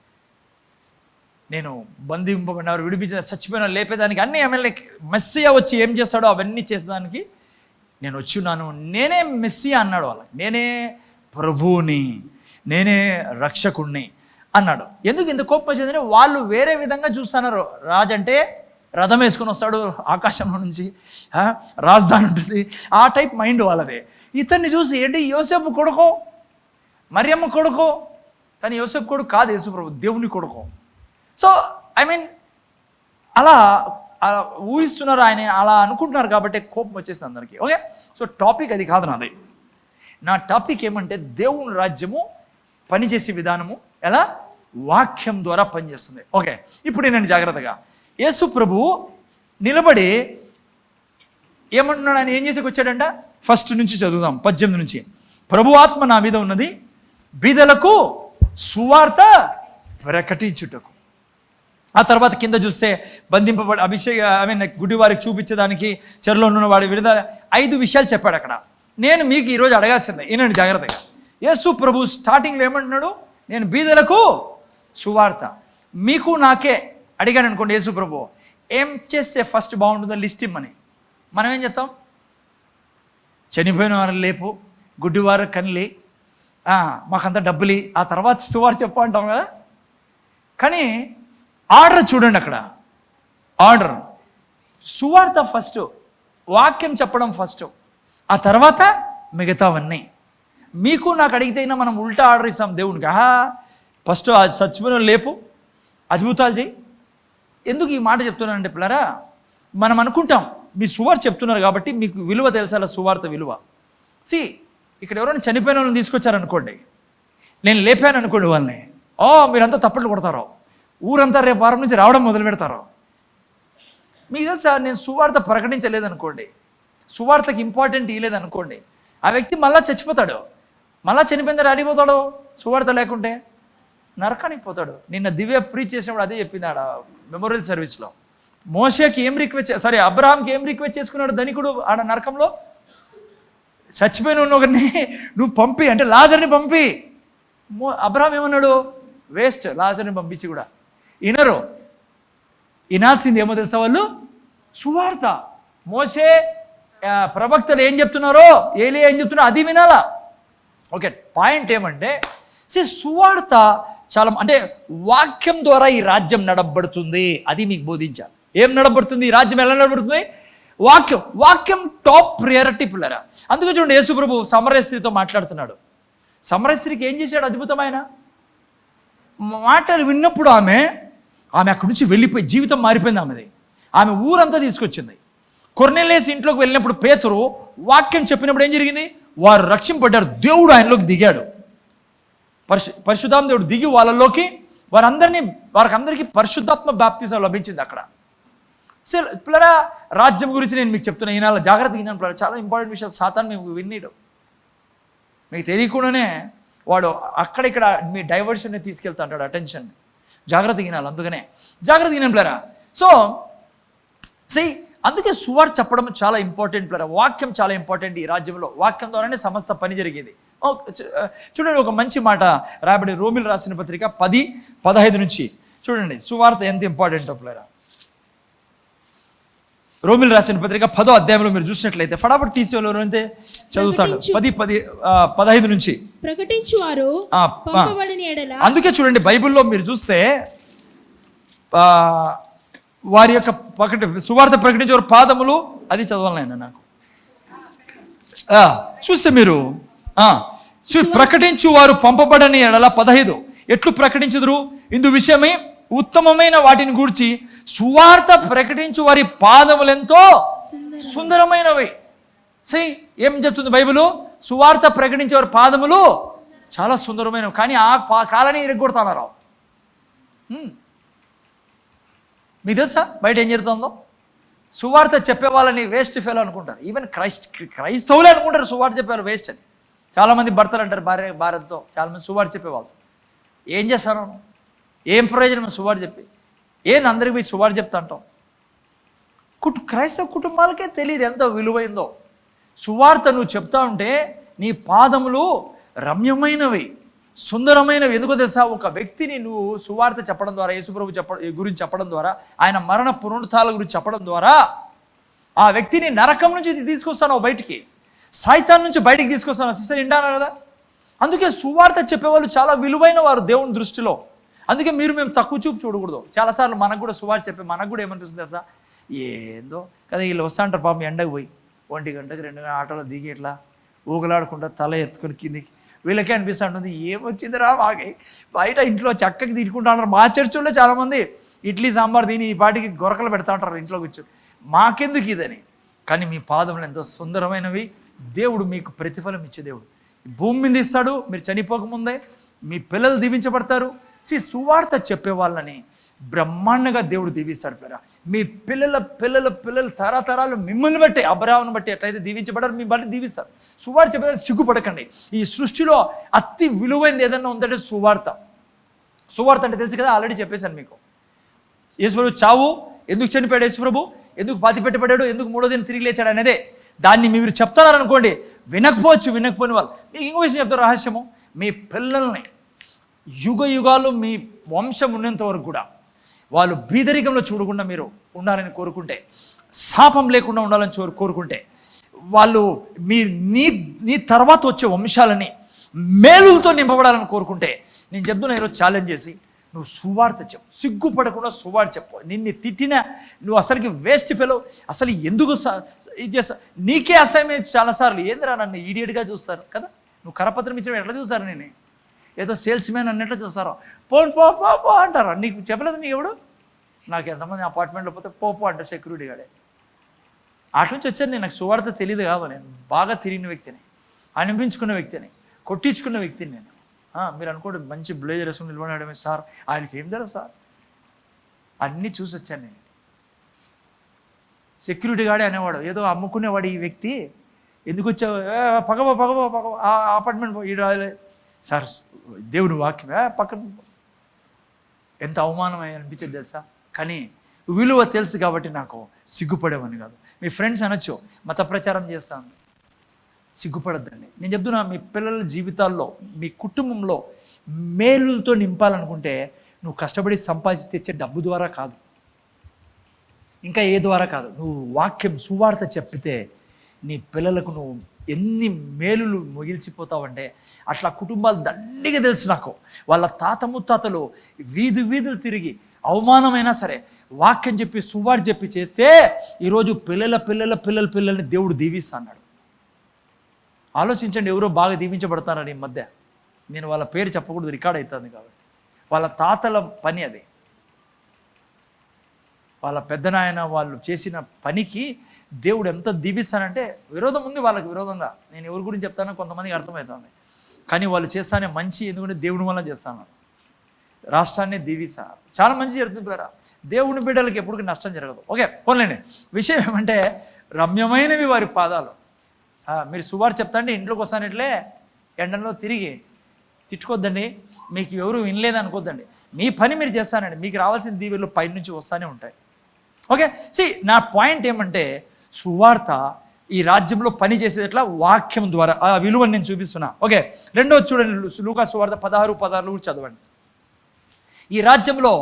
నేను బంధింపబడినారు, విడిపించిన, చచ్చిపోయిన లేపేదానికి, అన్ని ఎమ్మెల్యే మెస్సియా వచ్చి ఏం చేస్తాడో అవన్నీ చేసేదానికి నేను వచ్చి ఉన్నాను. నేనే మెస్సియా అన్నాడు వాళ్ళకి. నేనే ప్రభువుని, నేనే రక్షకుణ్ణి అన్నాడు. ఎందుకు ఇంత కోపం వచ్చిందంటే, వాళ్ళు వేరే విధంగా చూస్తున్నారు. రాజు అంటే రథం వేసుకొని వస్తాడు ఆకాశంలో నుంచి, రాజధాని ఉంటుంది, ఆ టైప్ మైండ్ వాళ్ళదే. ఇతన్ని చూసి ఏంటి, యోసేపు కొడుకు, మరియమ్మ కొడుకు, కానీ యోసేపు కొడుకు కాదు యేసుప్రభు, దేవుని కొడుకు. సో అలా ఊహిస్తున్నారు, ఆయన అలా అనుకుంటున్నారు కాబట్టి కోపం వచ్చేసింది అందరికీ. ఓకే, సో టాపిక్ అది కాదు నాది. నా టాపిక్ ఏమంటే, దేవుని రాజ్యము పనిచేసే విధానము ఎలా వాక్యం ద్వారా పనిచేస్తుంది. ఓకే, ఇప్పుడు నేను జాగ్రత్తగా, యేసు ప్రభువు నిలబడి ఏమంటున్నాడు? ఆయన ఏం చేసేకి వచ్చాడంట? ఫస్ట్ నుంచి చదువుదాం, 18 నుంచి. ప్రభు ఆత్మ నా మీద ఉన్నది, బీదలకు సువార్త ప్రకటించుటకు. ఆ తర్వాత కింద చూస్తే బంధింపబడి గుడ్డి వారికి చూపించడానికి, చెరలో ఉన్న వాడి విడుదల, 5 విషయాలు చెప్పాడు అక్కడ. నేను మీకు ఈరోజు అడగాల్సిందే, వినండి జాగ్రత్తగా. యేసు ప్రభు స్టార్టింగ్లో ఏమంటున్నాడు? నేను బీదలకు సువార్త. మీకు నాకే అడిగాను అనుకోండి, యేసు ప్రభు ఏం చేస్తే ఫస్ట్ బాగుంటుందో లిస్ట్ ఇమ్మని. మనం ఏం చెప్తాం? చనిపోయిన వారు లేపు, గుడ్డివారు కనిలి, మాకంతా డబ్బులి, ఆ తర్వాత సువార్త చెప్పు అంటాం కదా. కానీ ఆర్డర్ చూడండి అక్కడ, ఆర్డర్. సువార్త ఫస్ట్, వాక్యం చెప్పడం ఫస్ట్, ఆ తర్వాత మిగతావన్నీ. మీకు నాకు అడిగితే మనం ఉల్టా ఆర్డర్ ఇస్తాం దేవునికి. ఫస్ట్ చచ్చిపోయిన లేపు, అద్భుతాలు చేయి. ఎందుకు ఈ మాట చెప్తున్నానంటే పిల్లరా, మనం అనుకుంటాం మీ సువార్త చెప్తున్నారు కాబట్టి మీకు విలువ తెలుసాల, సువార్త విలువ. ఇక్కడ ఎవరైనా చనిపోయిన వాళ్ళని తీసుకొచ్చారనుకోండి, నేను లేపాను అనుకోండి వాళ్ళని, మీరంతా తప్పట్లు కొడతారు, ఊరంతా రేపు వారం నుంచి రావడం మొదలు పెడతారు. మీకు తెలుసా, నేను సువార్త ప్రకటించలేదనుకోండి, సువార్తకి ఇంపార్టెంట్ ఇవ్వలేదనుకోండి, ఆ వ్యక్తి మళ్ళీ చచ్చిపోతాడు. మళ్ళీ చనిపోయిన తర్వాత అడిగిపోతాడు, సువార్త లేకుంటే నరకానికి పోతాడు. నిన్న దివ్య ప్రీచ్ చేసినప్పుడు అదే చెప్పింది ఆడ మెమోరియల్ సర్వీస్లో. మోషేకి ఏం రిక్వెస్ట్, అబ్రహాంకి ఏం రిక్వెస్ట్ చేసుకున్నాడు ధనికుడు ఆడ నరకంలో? చచ్చిపోయిన ఒకరిని నువ్వు పంపి అంటే, లాజర్ని పంపి. అబ్రహాం ఏమన్నాడు? వేస్ట్, లాజర్ని పంపించి కూడా వినరు. వినాల్సింది ఏమో తెలుసా వాళ్ళు? సువార్త. మోషే ప్రవక్తలు ఏం చెప్తున్నారో, ఏలియా ఏం చెప్తున్నారో అది వినాలా. ఓకే, పాయింట్ ఏమంటే, సువార్త చాలా, అంటే వాక్యం ద్వారా ఈ రాజ్యం నడబడుతుంది, అది మీకు బోధించాలి. ఏం నడబడుతుంది? ఈ రాజ్యం ఎలా నడబడుతుంది? వాక్యం. వాక్యం టాప్ ప్రియారిటీ పిల్లరా. అందుకే చూడండి, యేసు ప్రభు సమరయ స్త్రీతో మాట్లాడుతున్నాడు. సమరయ స్త్రీకి ఏం చేశాడు? అద్భుతమైన మాటలు విన్నప్పుడు ఆమె అక్కడి నుంచి వెళ్ళిపోయి జీవితం మారిపోయింది ఆమెది. ఆమె ఊరంతా తీసుకొచ్చింది. కొర్నేలియస్ ఇంట్లోకి వెళ్ళినప్పుడు పేతురు వాక్యం చెప్పినప్పుడు ఏం జరిగింది? వారు రక్షింపడ్డారు. దేవుడు ఆయనలోకి దిగాడు. పరిశుద్ధాత్మ దేవుడు దిగి వాళ్ళలోకి వారికి పరిశుద్ధాత్మ బాప్తిజం లభించింది అక్కడ. పిల్లరా, రాజ్యం గురించి నేను మీకు చెప్తున్నా, ఈనాడు జాగ్రత్తగా విన్నాను పిల్లరా. చాలా ఇంపార్టెంట్ విషయాలు సాతాను మేము మీకు తెలియకుండానే వాడు అక్కడిక్కడ మీ డైవర్షన్ని తీసుకెళ్తా అంటాడు, అటెన్షన్. జాగ్రత్త వినాలి, అందుకనే జాగ్రత్త వినాను ప్లేరా. సో అందుకే సువార్త చెప్పడం చాలా ఇంపార్టెంట్ ప్లేరా. వాక్యం చాలా ఇంపార్టెంట్ ఈ రాజ్యంలో. వాక్యం ద్వారానే సమస్త పని జరిగేది. చూడండి, ఒక మంచి మాట రాబడి రోమిల్ రాసిన పత్రిక 10:15 నుంచి చూడండి సువార్త ఎంత ఇంపార్టెంట్ ప్లేరా. రోమిల్ రాసిన పత్రిక 10వ అధ్యాయంలో మీరు చూసినట్లయితే ఫటాఫట్ తీసేవాళ్ళు అంటే చదువుతాడు. 10:15 నుంచి ప్రకటించువారు పంపబడని ఎడల. అందుకే చూడండి బైబిల్లో మీరు చూస్తే వారి యొక్క సువార్త ప్రకటించేవారు పాదములు, అది చదవాలైనా నాకు చూస్తే మీరు ప్రకటించు వారు పంపబడని ఎడల 15 ఎట్లు ప్రకటించుదురు ఇందు విషయమై ఉత్తమమైన వాటిని గూర్చి సువార్త ప్రకటించు వారి పాదములెంతో సుందరమైనవి. ఏం చెప్తుంది బైబిల్? సువార్త ప్రకటించే వారి పాదములు చాలా సుందరమైనవి, కానీ ఆ కాలాన్ని ఇరగొడుతున్నారు. మీకు తెలుసా బయట ఏం జరుగుతుందో? సువార్త చెప్పే వాళ్ళని వేస్ట్ ఫెలో అనుకుంటారు. ఈవెన్ క్రైస్తవులే అనుకుంటారు సువార్త చెప్పేవాళ్ళు వేస్ట్ అని. చాలామంది భర్తలు అంటారు భార్యతో, చాలామంది సువార్త చెప్పేవాళ్ళు. ఏం చేస్తాను, ఏం ప్రయోజనం సువార్త చెప్పి? ఏంది అందరికి పోయి సువార్త చెప్తా అంటాం? క్రైస్తవ కుటుంబాలకే తెలియదు ఎంత విలువైందో. సువార్త నువ్వు చెప్తా ఉంటే నీ పాదములు రమ్యమైనవి, సుందరమైనవి. ఎందుకో తెలుసా? ఒక వ్యక్తిని నువ్వు సువార్త చెప్పడం ద్వారా, యేసుప్రభు గురించి చెప్పడం ద్వారా, ఆయన మరణ పునరుత్థానాల గురించి చెప్పడం ద్వారా ఆ వ్యక్తిని నరకం నుంచి తీసుకొస్తాను బయటికి, సైతాన్ నుంచి బయటికి తీసుకొస్తాను. సిస్టర్ వింటాను కదా. అందుకే సువార్త చెప్పేవాళ్ళు చాలా విలువైన వారు దేవుని దృష్టిలో. అందుకే మేము తక్కువ చూపు చూడకూడదు. చాలాసార్లు మనకు కూడా సువార్త చెప్పే మనకు కూడా ఏమనిపిస్తుంది తెలుసా? ఏందో కదా వీళ్ళు వస్తా అంటారు పాపం, ఎండకు పోయి 1 గంటకు 2 గంటల ఆటోలో దిగి ఇట్లా ఊగలాడుకుంటా తల ఎత్తుకొని కిందికి. వీళ్ళకే అనిపిస్తూ ఉంటుంది ఏమొచ్చిందిరా మాకి, బయట ఇంట్లో చక్కకి తినుకుంటా ఉంటారు. మా చర్చిలో చాలామంది ఇడ్లీ సాంబార్ తిని ఈ పాటికి గొరకలు పెడతా ఉంటారు ఇంట్లో కూర్చొని. మాకెందుకు ఇదని? కానీ మీ పాదములు ఎంతో సుందరమైనవి. దేవుడు మీకు ప్రతిఫలం ఇచ్చే దేవుడు. భూమి మీద ఇస్తాడు. మీరు చనిపోకముందే మీ పిల్లలు దీవించబడతారు. సువార్త చెప్పే వాళ్ళని బ్రహ్మాండంగా దేవుడు దీవిస్తాడు. పేరా మీ పిల్లల పిల్లల పిల్లలు తరతరాలు మిమ్మల్ని బట్టి, అబ్రాహామును బట్టి ఎట్లయితే దీవించబడారు మీ బట్టి దీవిస్తారు. సువార్త చెప్పేదాన్ని సిగ్గుపడకండి. ఈ సృష్టిలో అతి విలువైనది ఏదన్నా ఉందంటే సువార్త. సువార్త అంటే తెలుసు కదా, ఆల్రెడీ చెప్పేశాను మీకు. యేసుప్రభు చావు ఎందుకు చనిపోయాడు, యేసుప్రభు ఎందుకు పాతిపెట్టబడ్డాడు, ఎందుకు 3వ దినం తిరిగి లేచాడు అనేదే. దాన్ని మీరు చెప్తున్నారనుకోండి, వినకపోని వాళ్ళు మీకు ఇంకో విషయం చెప్తారు రహస్యము. మీ పిల్లల్ని యుగ యుగాలు మీ వంశం ఉన్నంత వరకు కూడా వాళ్ళు బీదరికంలో చూడకుండా మీరు ఉండాలని కోరుకుంటే, శాపం లేకుండా ఉండాలని కోరుకుంటే, వాళ్ళు నీ తర్వాత వచ్చే వంశాలని మేలులతో నింపబడాలని కోరుకుంటే, నేను చెప్తున్నా ఈరోజు ఛాలెంజ్ చేసి నువ్వు సువార్త చెప్పు. సిగ్గుపడకుండా సువార్త చెప్పు. నిన్ను తిట్టినా నువ్వు అసలుకి వేస్ట్ ఫెలో, అసలు ఎందుకు ఇది చేస్తా, నీకే అసైన్మెంట్ చాలాసార్లు ఏందిరా నన్ను ఈడియట్గా చూస్తారు కదా. నువ్వు కరపత్రం ఇచ్చిన ఎట్లా చూస్తారు? నేను ఏదో సేల్స్ మ్యాన్ అన్నట్లు చూస్తారో. పో అంటారా? నీకు చెప్పలేదు మీకు ఎవడు? నాకు ఎంతమంది అపార్ట్మెంట్లో పోతే పో అంటారు సెక్యూరిటీ గార్డే. అటు నుంచి వచ్చాను నేను. నాకు సువార్త తెలియదు కాదు. నేను బాగా తిరిగిన వ్యక్తిని, అనిపించుకున్న వ్యక్తిని, కొట్టించుకున్న వ్యక్తిని నేను. మీరు అనుకోండి మంచి బ్లేజర్ వేసుకుని నిలబడమే సార్, ఆయనకి ఏం తెలుసు సార్, అన్నీ చూసి వచ్చాను నేను. సెక్యూరిటీ గార్డే అనేవాడు, ఏదో అమ్ముకునేవాడు ఈ వ్యక్తి, ఎందుకు వచ్చావు, పగవ ఆ అపార్ట్మెంట్ ఈ రాలే సార్, దేవుని వాక్యం పక్కన. ఎంత అవమానమై అనిపించేది తెలుసా? కానీ విలువ తెలుసు కాబట్టి నాకు సిగ్గుపడేవని కాదు. మీ ఫ్రెండ్స్ అనొచ్చు మత ప్రచారం చేస్తాను, సిగ్గుపడద్దండి. నేను చెప్తున్నా, మీ పిల్లల జీవితాల్లో, మీ కుటుంబంలో మేలులతో నింపాలనుకుంటే నువ్వు కష్టపడి సంపాదించి తెచ్చే డబ్బు ద్వారా కాదు, ఇంకా ఏ ద్వారా కాదు. నువ్వు వాక్యం సువార్త చెప్పితే నీ పిల్లలకు నువ్వు ఎన్ని మేలులు మిగిల్చిపోతావంటే, అట్లా కుటుంబాలు దండిగా తెలుసు నాకు. వాళ్ళ తాత ముత్తాతలు వీధులు తిరిగి అవమానమైనా సరే వాక్యం చెప్పి సువార్త చెప్పి చేస్తే ఈరోజు పిల్లల్ని దేవుడు దీవిస్తాడు. ఆలోచించండి, ఎవరో బాగా దీవించబడతారని ఈ మధ్య. నేను వాళ్ళ పేరు చెప్పకూడదు, రికార్డ్ అవుతుంది కాబట్టి. వాళ్ళ తాతల పని అది. వాళ్ళ పెద్దనాయన వాళ్ళు చేసిన పనికి దేవుడు ఎంత దీవిస్తానంటే, విరోధం ఉంది వాళ్ళకి విరోధంగా. నేను ఎవరి గురించి చెప్తానో కొంతమందికి అర్థమవుతుంది. కానీ వాళ్ళు చేస్తానే మంచి, ఎందుకంటే దేవుని వల్ల చేస్తాను. రాష్ట్రాన్ని దీవిస్తారు, చాలా మంచి జరుగుతుంది పిల్లరా. దేవుని బిడ్డలకి ఎప్పుడు నష్టం జరగదు. ఓకే, పోన్లేండి. విషయం ఏమంటే, రమ్యమైనవి వారి పాదాలు. మీరు సువార్త చెప్తా అంటే ఇంట్లోకి వస్తానట్లే ఎండలో తిరిగి తిట్టుకోద్దండి, మీకు ఎవరు వినలేదు అనుకోద్దండి. మీ పని మీరు చేస్తానండి, మీకు రావాల్సిన దీవెనలు పైనుంచి వస్తూనే ఉంటాయి. ఓకే, నా పాయింట్ ఏమంటే సువార్త ఈ రాజ్యంలో పని చేసేది ఎట్లా? వాక్యం ద్వారా. ఆ విలువని నేను చూపిస్తున్నా. ఓకే, రెండోది చూడండి, లూకా సువార్త 16:16 కూడా చదవండి. ఈ రాజ్యంలో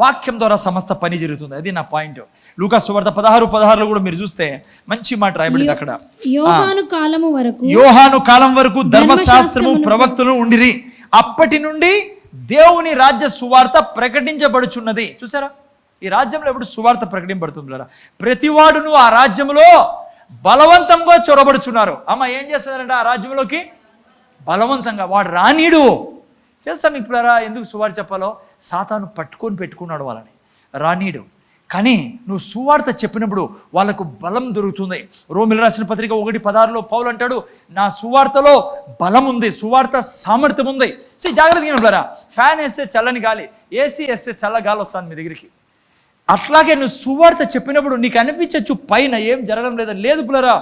వాక్యం ద్వారా సమస్త పని జరుగుతుంది. అది నా పాయింట్. లూకా సువార్త 16:16 కూడా మీరు చూస్తే మంచి మాట రాయబడింది అక్కడ. యోహాను కాలం వరకు ధర్మశాస్త్రము ప్రవక్తలు ఉండిరి, అప్పటి నుండి దేవుని రాజ్య సువార్త ప్రకటించబడుచున్నది. చూసారా, ఈ రాజ్యంలో ఎప్పుడు సువార్త ప్రకటింపబడుతుంది? ప్రతివాడును ఆ రాజ్యంలో బలవంతంగా చొరబడుచున్నారు. అమ్మ ఏం చేస్తున్నారంటే ఆ రాజ్యంలోకి బలవంతంగా, వాడు రానీడు. తెలుసా మీకు పిల్లరా ఎందుకు సువార్త చెప్పాలో? సాతాను పట్టుకొని పెట్టుకున్నాడు వాళ్ళని, రానీడు. కానీ నువ్వు సువార్త చెప్పినప్పుడు వాళ్ళకు బలం దొరుకుతుంది. రోమిలు రాసిన పత్రిక 1:16 పౌలు అంటాడు, నా సువార్తలో బలం ఉంది, సువార్త సామర్థ్యం ఉంది. జాగ్రత్తగా పిల్లరా, ఫ్యాన్ వేస్తే చల్లని గాలి, ఏసీ వేస్తే చల్ల గాలి వస్తుంది మీ దగ్గరికి. అట్లాగే నువ్వు సువార్త చెప్పినప్పుడు నీకు అనిపించచ్చు పైన ఏం జరగడం లేదు పిల్లరా,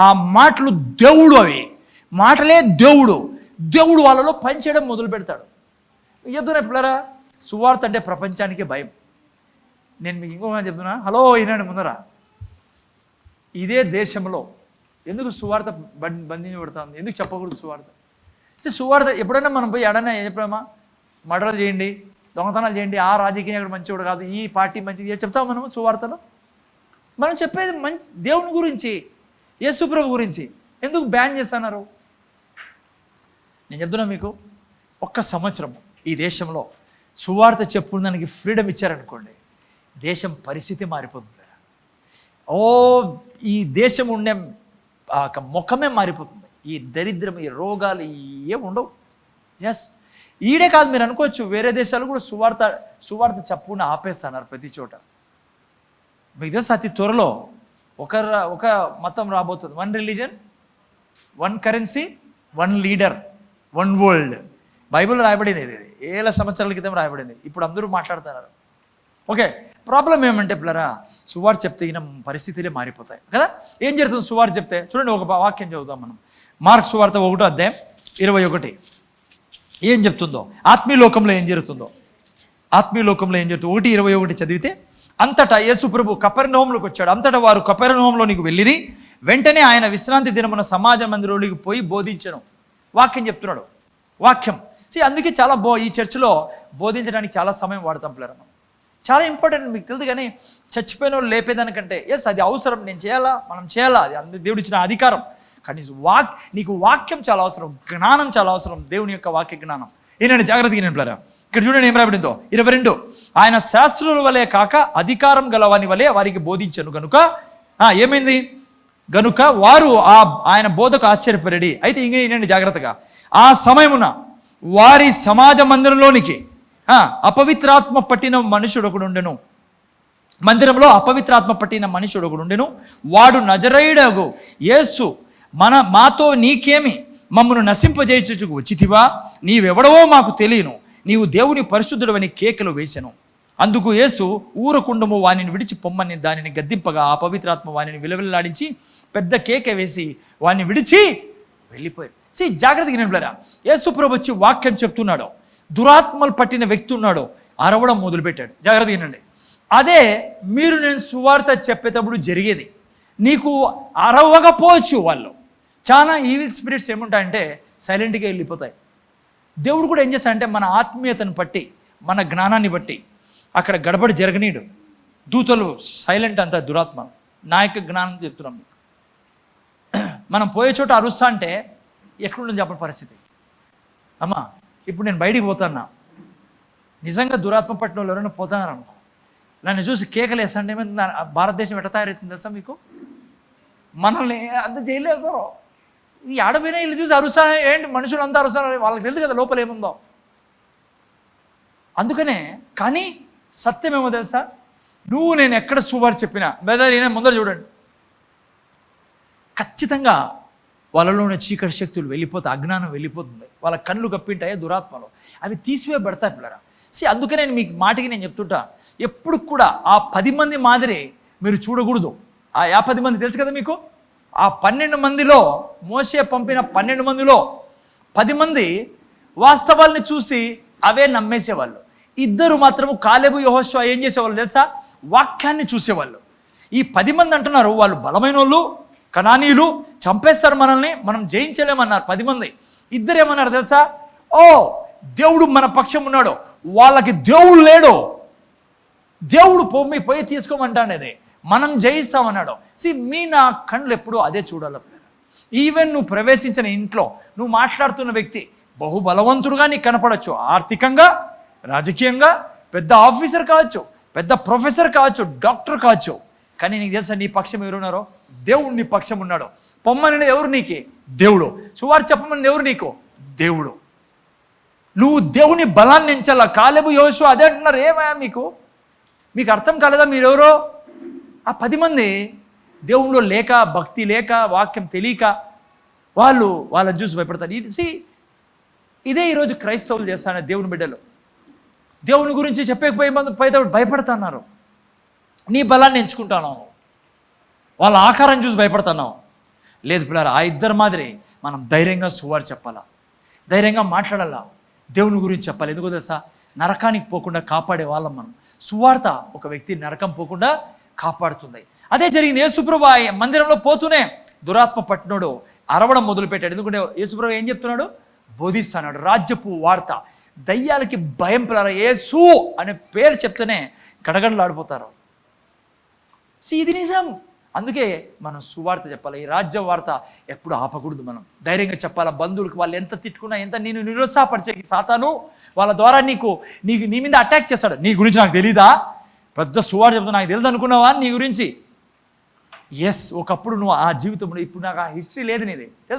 ఆ మాటలు దేవుడు, అవి మాటలే దేవుడు. దేవుడు వాళ్ళలో పనిచేయడం మొదలు పెడతాడు. చెప్తున్నా పిల్లరా, సువార్త అంటే ప్రపంచానికే భయం. నేను మీకు ఇంకొక చెప్తున్నా, హలో ఈనాడు ముందర ఇదే దేశంలో ఎందుకు సువార్త బంధించబడుతుంది? ఎందుకు చెప్పకూడదు సువార్త? సువార్త ఎప్పుడైనా మనం పోయి ఎడన్నా చెప్పామా? మర్డర్లు చేయండి, దొంగతనాలు చేయండి, ఆ రాజకీయం ఎక్కడ మంచివాడు కాదు, ఈ పార్టీ మంచిది చెప్తాం మనం సువార్తలో. మనం చెప్పేది మంచి దేవుని గురించి, యేసుప్రభు గురించి. ఎందుకు బ్యాన్ చేస్తున్నారు? నేను చెప్తున్నా మీకు, 1 సంవత్సరం ఈ దేశంలో సువార్త చెప్పుకోవడానికి ఫ్రీడమ్ ఇచ్చారనుకోండి, దేశం పరిస్థితి మారిపోతుంది. ఈ దేశం ఉండే ముఖమే మారిపోతుంది. ఈ దరిద్రం, ఈ రోగాలు ఏమి ఉండవు. ఎస్, ఈడే కాదు, మీరు అనుకోవచ్చు వేరే దేశాలు కూడా సువార్త చెప్పకుండా ఆపేస్తున్నారు ప్రతి చోట. మీకు తెలుసు అతి త్వరలో ఒక మతం రాబోతుంది. 1 religion 1 currency 1 leader 1 world. Bible రాయబడింది, ఇది 1000 సంవత్సరాల క్రితం రాయబడింది. ఇప్పుడు అందరూ మాట్లాడుతున్నారు. ఓకే, ప్రాబ్లం ఏమంటే పిల్లరా, సువార్త చెప్తే ఈయన పరిస్థితులే మారిపోతాయి కదా. ఏం జరుగుతుంది సువార్త చెప్తే? చూడండి, ఒక వాక్యం చదువుతాం మనం. మార్క్ సువార్త 1:21 ఏం చెప్తుందో, ఆత్మీయ లోకంలో ఏం జరుగుతుందో. 1:21 చదివితే, అంతటా యేసు ప్రభు కపెర్నహూములోకి వచ్చాడు. అంతటా వారు కపెర్నహూములోనికి వెళ్ళిరి. వెంటనే ఆయన విశ్రాంతి దినమున సమాజ మందిరంలోకి పోయి బోధించను. వాక్యం చెప్తున్నాడు, వాక్యం. అందుకే చాలా ఈ చర్చిలో బోధించడానికి చాలా సమయం వాడతాం పిల్లలు. చాలా ఇంపార్టెంట్, మీకు తెలియదు. కానీ చచ్చిపోయిన వాళ్ళు లేపేదానికంటే అది అవసరం, నేను చేయాలా, మనం చేయాలా, అది దేవుడు ఇచ్చిన అధికారం. కానీ నీకు వాక్యం చాలా అవసరం, జ్ఞానం చాలా అవసరం, దేవుని యొక్క వాక్య జ్ఞానం. ఈయన జాగ్రత్తగా నేను పిల్లరా, ఇక్కడ చూడండి ఏం రాబడిందో 22. ఆయన శాస్త్రుల వలె కాక అధికారం గలవాని వలె వారికి బోధించను గనుక ఏమైంది? గనుక వారు ఆయన బోధకు ఆశ్చర్యపడి. అయితే ఇంకేంటి జాగ్రత్తగా, ఆ సమయమున వారి సమాజ మందిరంలోనికి అపవిత్రాత్మ పట్టిన మనుషుడు ఒకడు ఉండెను. మందిరంలో అపవిత్రాత్మ పట్టిన మనుషుడు ఒకడు ఉండెను. వాడు నజరేయుడగు యేసు, మాతో నీకేమి, మమ్మను నశింపజేయుటకు వచ్చితివా? నీవెవడవో మాకు తెలియను, నీవు దేవుని పరిశుద్ధుడవని కేకలు వేసెను. అందుకు యేసు ఊరకుండము వానిని విడిచి పొమ్మని దానిని గద్దింపగా ఆ పవిత్రాత్మ వానిని విలవిల్లాడించి పెద్ద కేక వేసి వాడిని విడిచి వెళ్ళిపోయాడు. జాగ్రత్తగా నిలబడరా, యేసు ప్రభు వచ్చి వాక్యం చెప్తున్నాడు. దురాత్మలు పట్టిన వ్యక్తి ఉన్నాడు, అరవడం మొదలుపెట్టాడు. జాగ్రత్తగా వినండి. అదే మీరు నేను సువార్త చెప్పేటప్పుడు జరిగేది. నీకు అరవకపోవచ్చు, వాళ్ళు చాలా ఈవిల్ స్పిరిట్స్ ఏముంటాయంటే సైలెంట్గా వెళ్ళిపోతాయి. దేవుడు కూడా ఏం చేస్తాడంటే మన ఆత్మీయతను బట్టి, మన జ్ఞానాన్ని బట్టి అక్కడ గడబడి జరగనీడు. దూతలు సైలెంట్ అంతా దురాత్మ. నా యొక్క జ్ఞానం చెప్తున్నాం మీకు. మనం పోయే చోట అరుస్తా అంటే ఎట్లుంటుంది చెప్పని పరిస్థితి. అమ్మా ఇప్పుడు నేను బయటికి పోతాన్నా, నిజంగా దురాత్మ పట్టిన వాళ్ళు ఎవరైనా పోతున్నారు అనుకో, నన్ను చూసి కేకలు వేస్తాంటే ఏమైంది? భారతదేశం ఎట్ట తయారవుతుంది తెలుసా మీకు? మనల్ని అంత చేయలేస్తారు. ఈ ఆడపోయినా వీళ్ళు చూసి అరుసా ఏంటి, మనుషులు అంతా అరుస్తారు, వాళ్ళకి తెలియదు కదా లోపల ఏముందో. అందుకనే కానీ సత్యం ఏమో తెలుసా, నువ్వు నేను ఎక్కడ సువార్త చెప్పినా మెదర్ ముందర చూడండి, ఖచ్చితంగా వాళ్ళలో ఉన్న చీకటి శక్తులు వెళ్ళిపోతాయి, అజ్ఞానం వెళ్ళిపోతుంది. వాళ్ళ కళ్ళు కప్పింటాయే దురాత్మలు, అవి తీసివేయబడతాయి పిల్లరా. అందుకనే మీకు మాటికి నేను చెప్తుంటా, ఎప్పుడు కూడా ఆ 10 మంది మాదిరి మీరు చూడకూడదు. ఆ 50 మంది తెలుసు కదా మీకు, ఆ 12 మందిలో, మోషే పంపిన 12 మందిలో 10 మంది వాస్తవాల్ని చూసి అవే నమ్మేసేవాళ్ళు. 2 మాత్రము కాలేబు యెహోషువ ఏం చేసేవాళ్ళు తెలుసా? వాక్యాన్ని చూసేవాళ్ళు. ఈ 10 మంది అంటున్నారు వాళ్ళు బలమైన వాళ్ళు, కనానీయులు, చంపేస్తారు మనల్ని, మనం జయించలేమన్నారు 10 మంది. 2 ఏమన్నారు తెలుసా? ఓ దేవుడు మన పక్షం ఉన్నాడు. వాళ్ళకి దేవుడు లేడు, దేవుడు పోయి తీసుకోమంటానేది, మనం జయిస్తామన్నాడు. నా కళ్ళు ఎప్పుడూ అదే చూడాలి. ఈవెన్ నువ్వు ప్రవేశించిన ఇంట్లో నువ్వు మాట్లాడుతున్న వ్యక్తి బహుబలవంతుడుగా నీకు కనపడవచ్చు, ఆర్థికంగా, రాజకీయంగా, పెద్ద ఆఫీసర్ కావచ్చు, పెద్ద ప్రొఫెసర్ కావచ్చు, డాక్టర్ కావచ్చు. కానీ నీకు తెలుసా నీ పక్షం ఎవరున్నారో? దేవుడు నీ పక్షం ఉన్నాడు. పొమ్మని ఎవరు నీకే? దేవుడు. సువార్త చెప్పమని ఎవరు నీకు? దేవుడు. నువ్వు దేవుని బలాన్ని ఎంచాల. కాలేబు యెహోషువ అదే అంటున్నారు. ఏమయ్యా మీకు అర్థం కాలేదా? మీరెవరో? ఆ 10 మంది దేవునిలో లేక, భక్తి లేక, వాక్యం తెలియక వాళ్ళని చూసి భయపడతారు. ఇదే ఈరోజు క్రైస్తవులు చేస్తాను. దేవుని బిడ్డలు దేవుని గురించి చెప్పకపోయే భయపడుతున్నారు. నీ బలాన్ని ఎంచుకుంటాను, వాళ్ళ ఆకారం చూసి భయపడుతున్నావు. లేదు పిల్లలు, ఆ 2 మాదిరి మనం ధైర్యంగా సువార్త చెప్పాలా, ధైర్యంగా మాట్లాడాలా, దేవుని గురించి చెప్పాలి. ఎందుకో తెలుసా? నరకానికి పోకుండా కాపాడే వాళ్ళం మనం. సువార్త ఒక వ్యక్తి నరకం పోకుండా కాపాడుతుంది. అదే జరిగింది. యేసుప్రభు మందిరంలో పోతూనే దురాత్మ పట్టినోడు అరవడం మొదలుపెట్టాడు. ఎందుకంటే యేసుప్రభు ఏం చెప్తున్నాడు? బోధిస్తున్నాడు రాజ్యపు వార్త. దయ్యాలకి భయం పిల్లరా, యేసు అనే పేరు చెప్తేనే గడగడలాడిపోతారు. ఇది నిజం. అందుకే మనం సువార్త చెప్పాలి. ఈ రాజ్య వార్త ఎప్పుడు ఆపకూడదు. మనం ధైర్యంగా చెప్పాలా. బంధువులకు వాళ్ళు ఎంత తిట్టుకున్నా, ఎంత నేను నిరుత్సాహపరిచే సాతాను వాళ్ళ ద్వారా నీ మీద అటాక్ చేస్తాడు. నీ గురించి నాకు తెలీదా? పెద్ద సువార్త చెప్తా, నాకు తెలియదు అనుకున్నావా నీ గురించి? ఒకప్పుడు నువ్వు ఆ జీవితంలో, ఇప్పుడు నాకు ఆ హిస్టరీ లేదు నీది.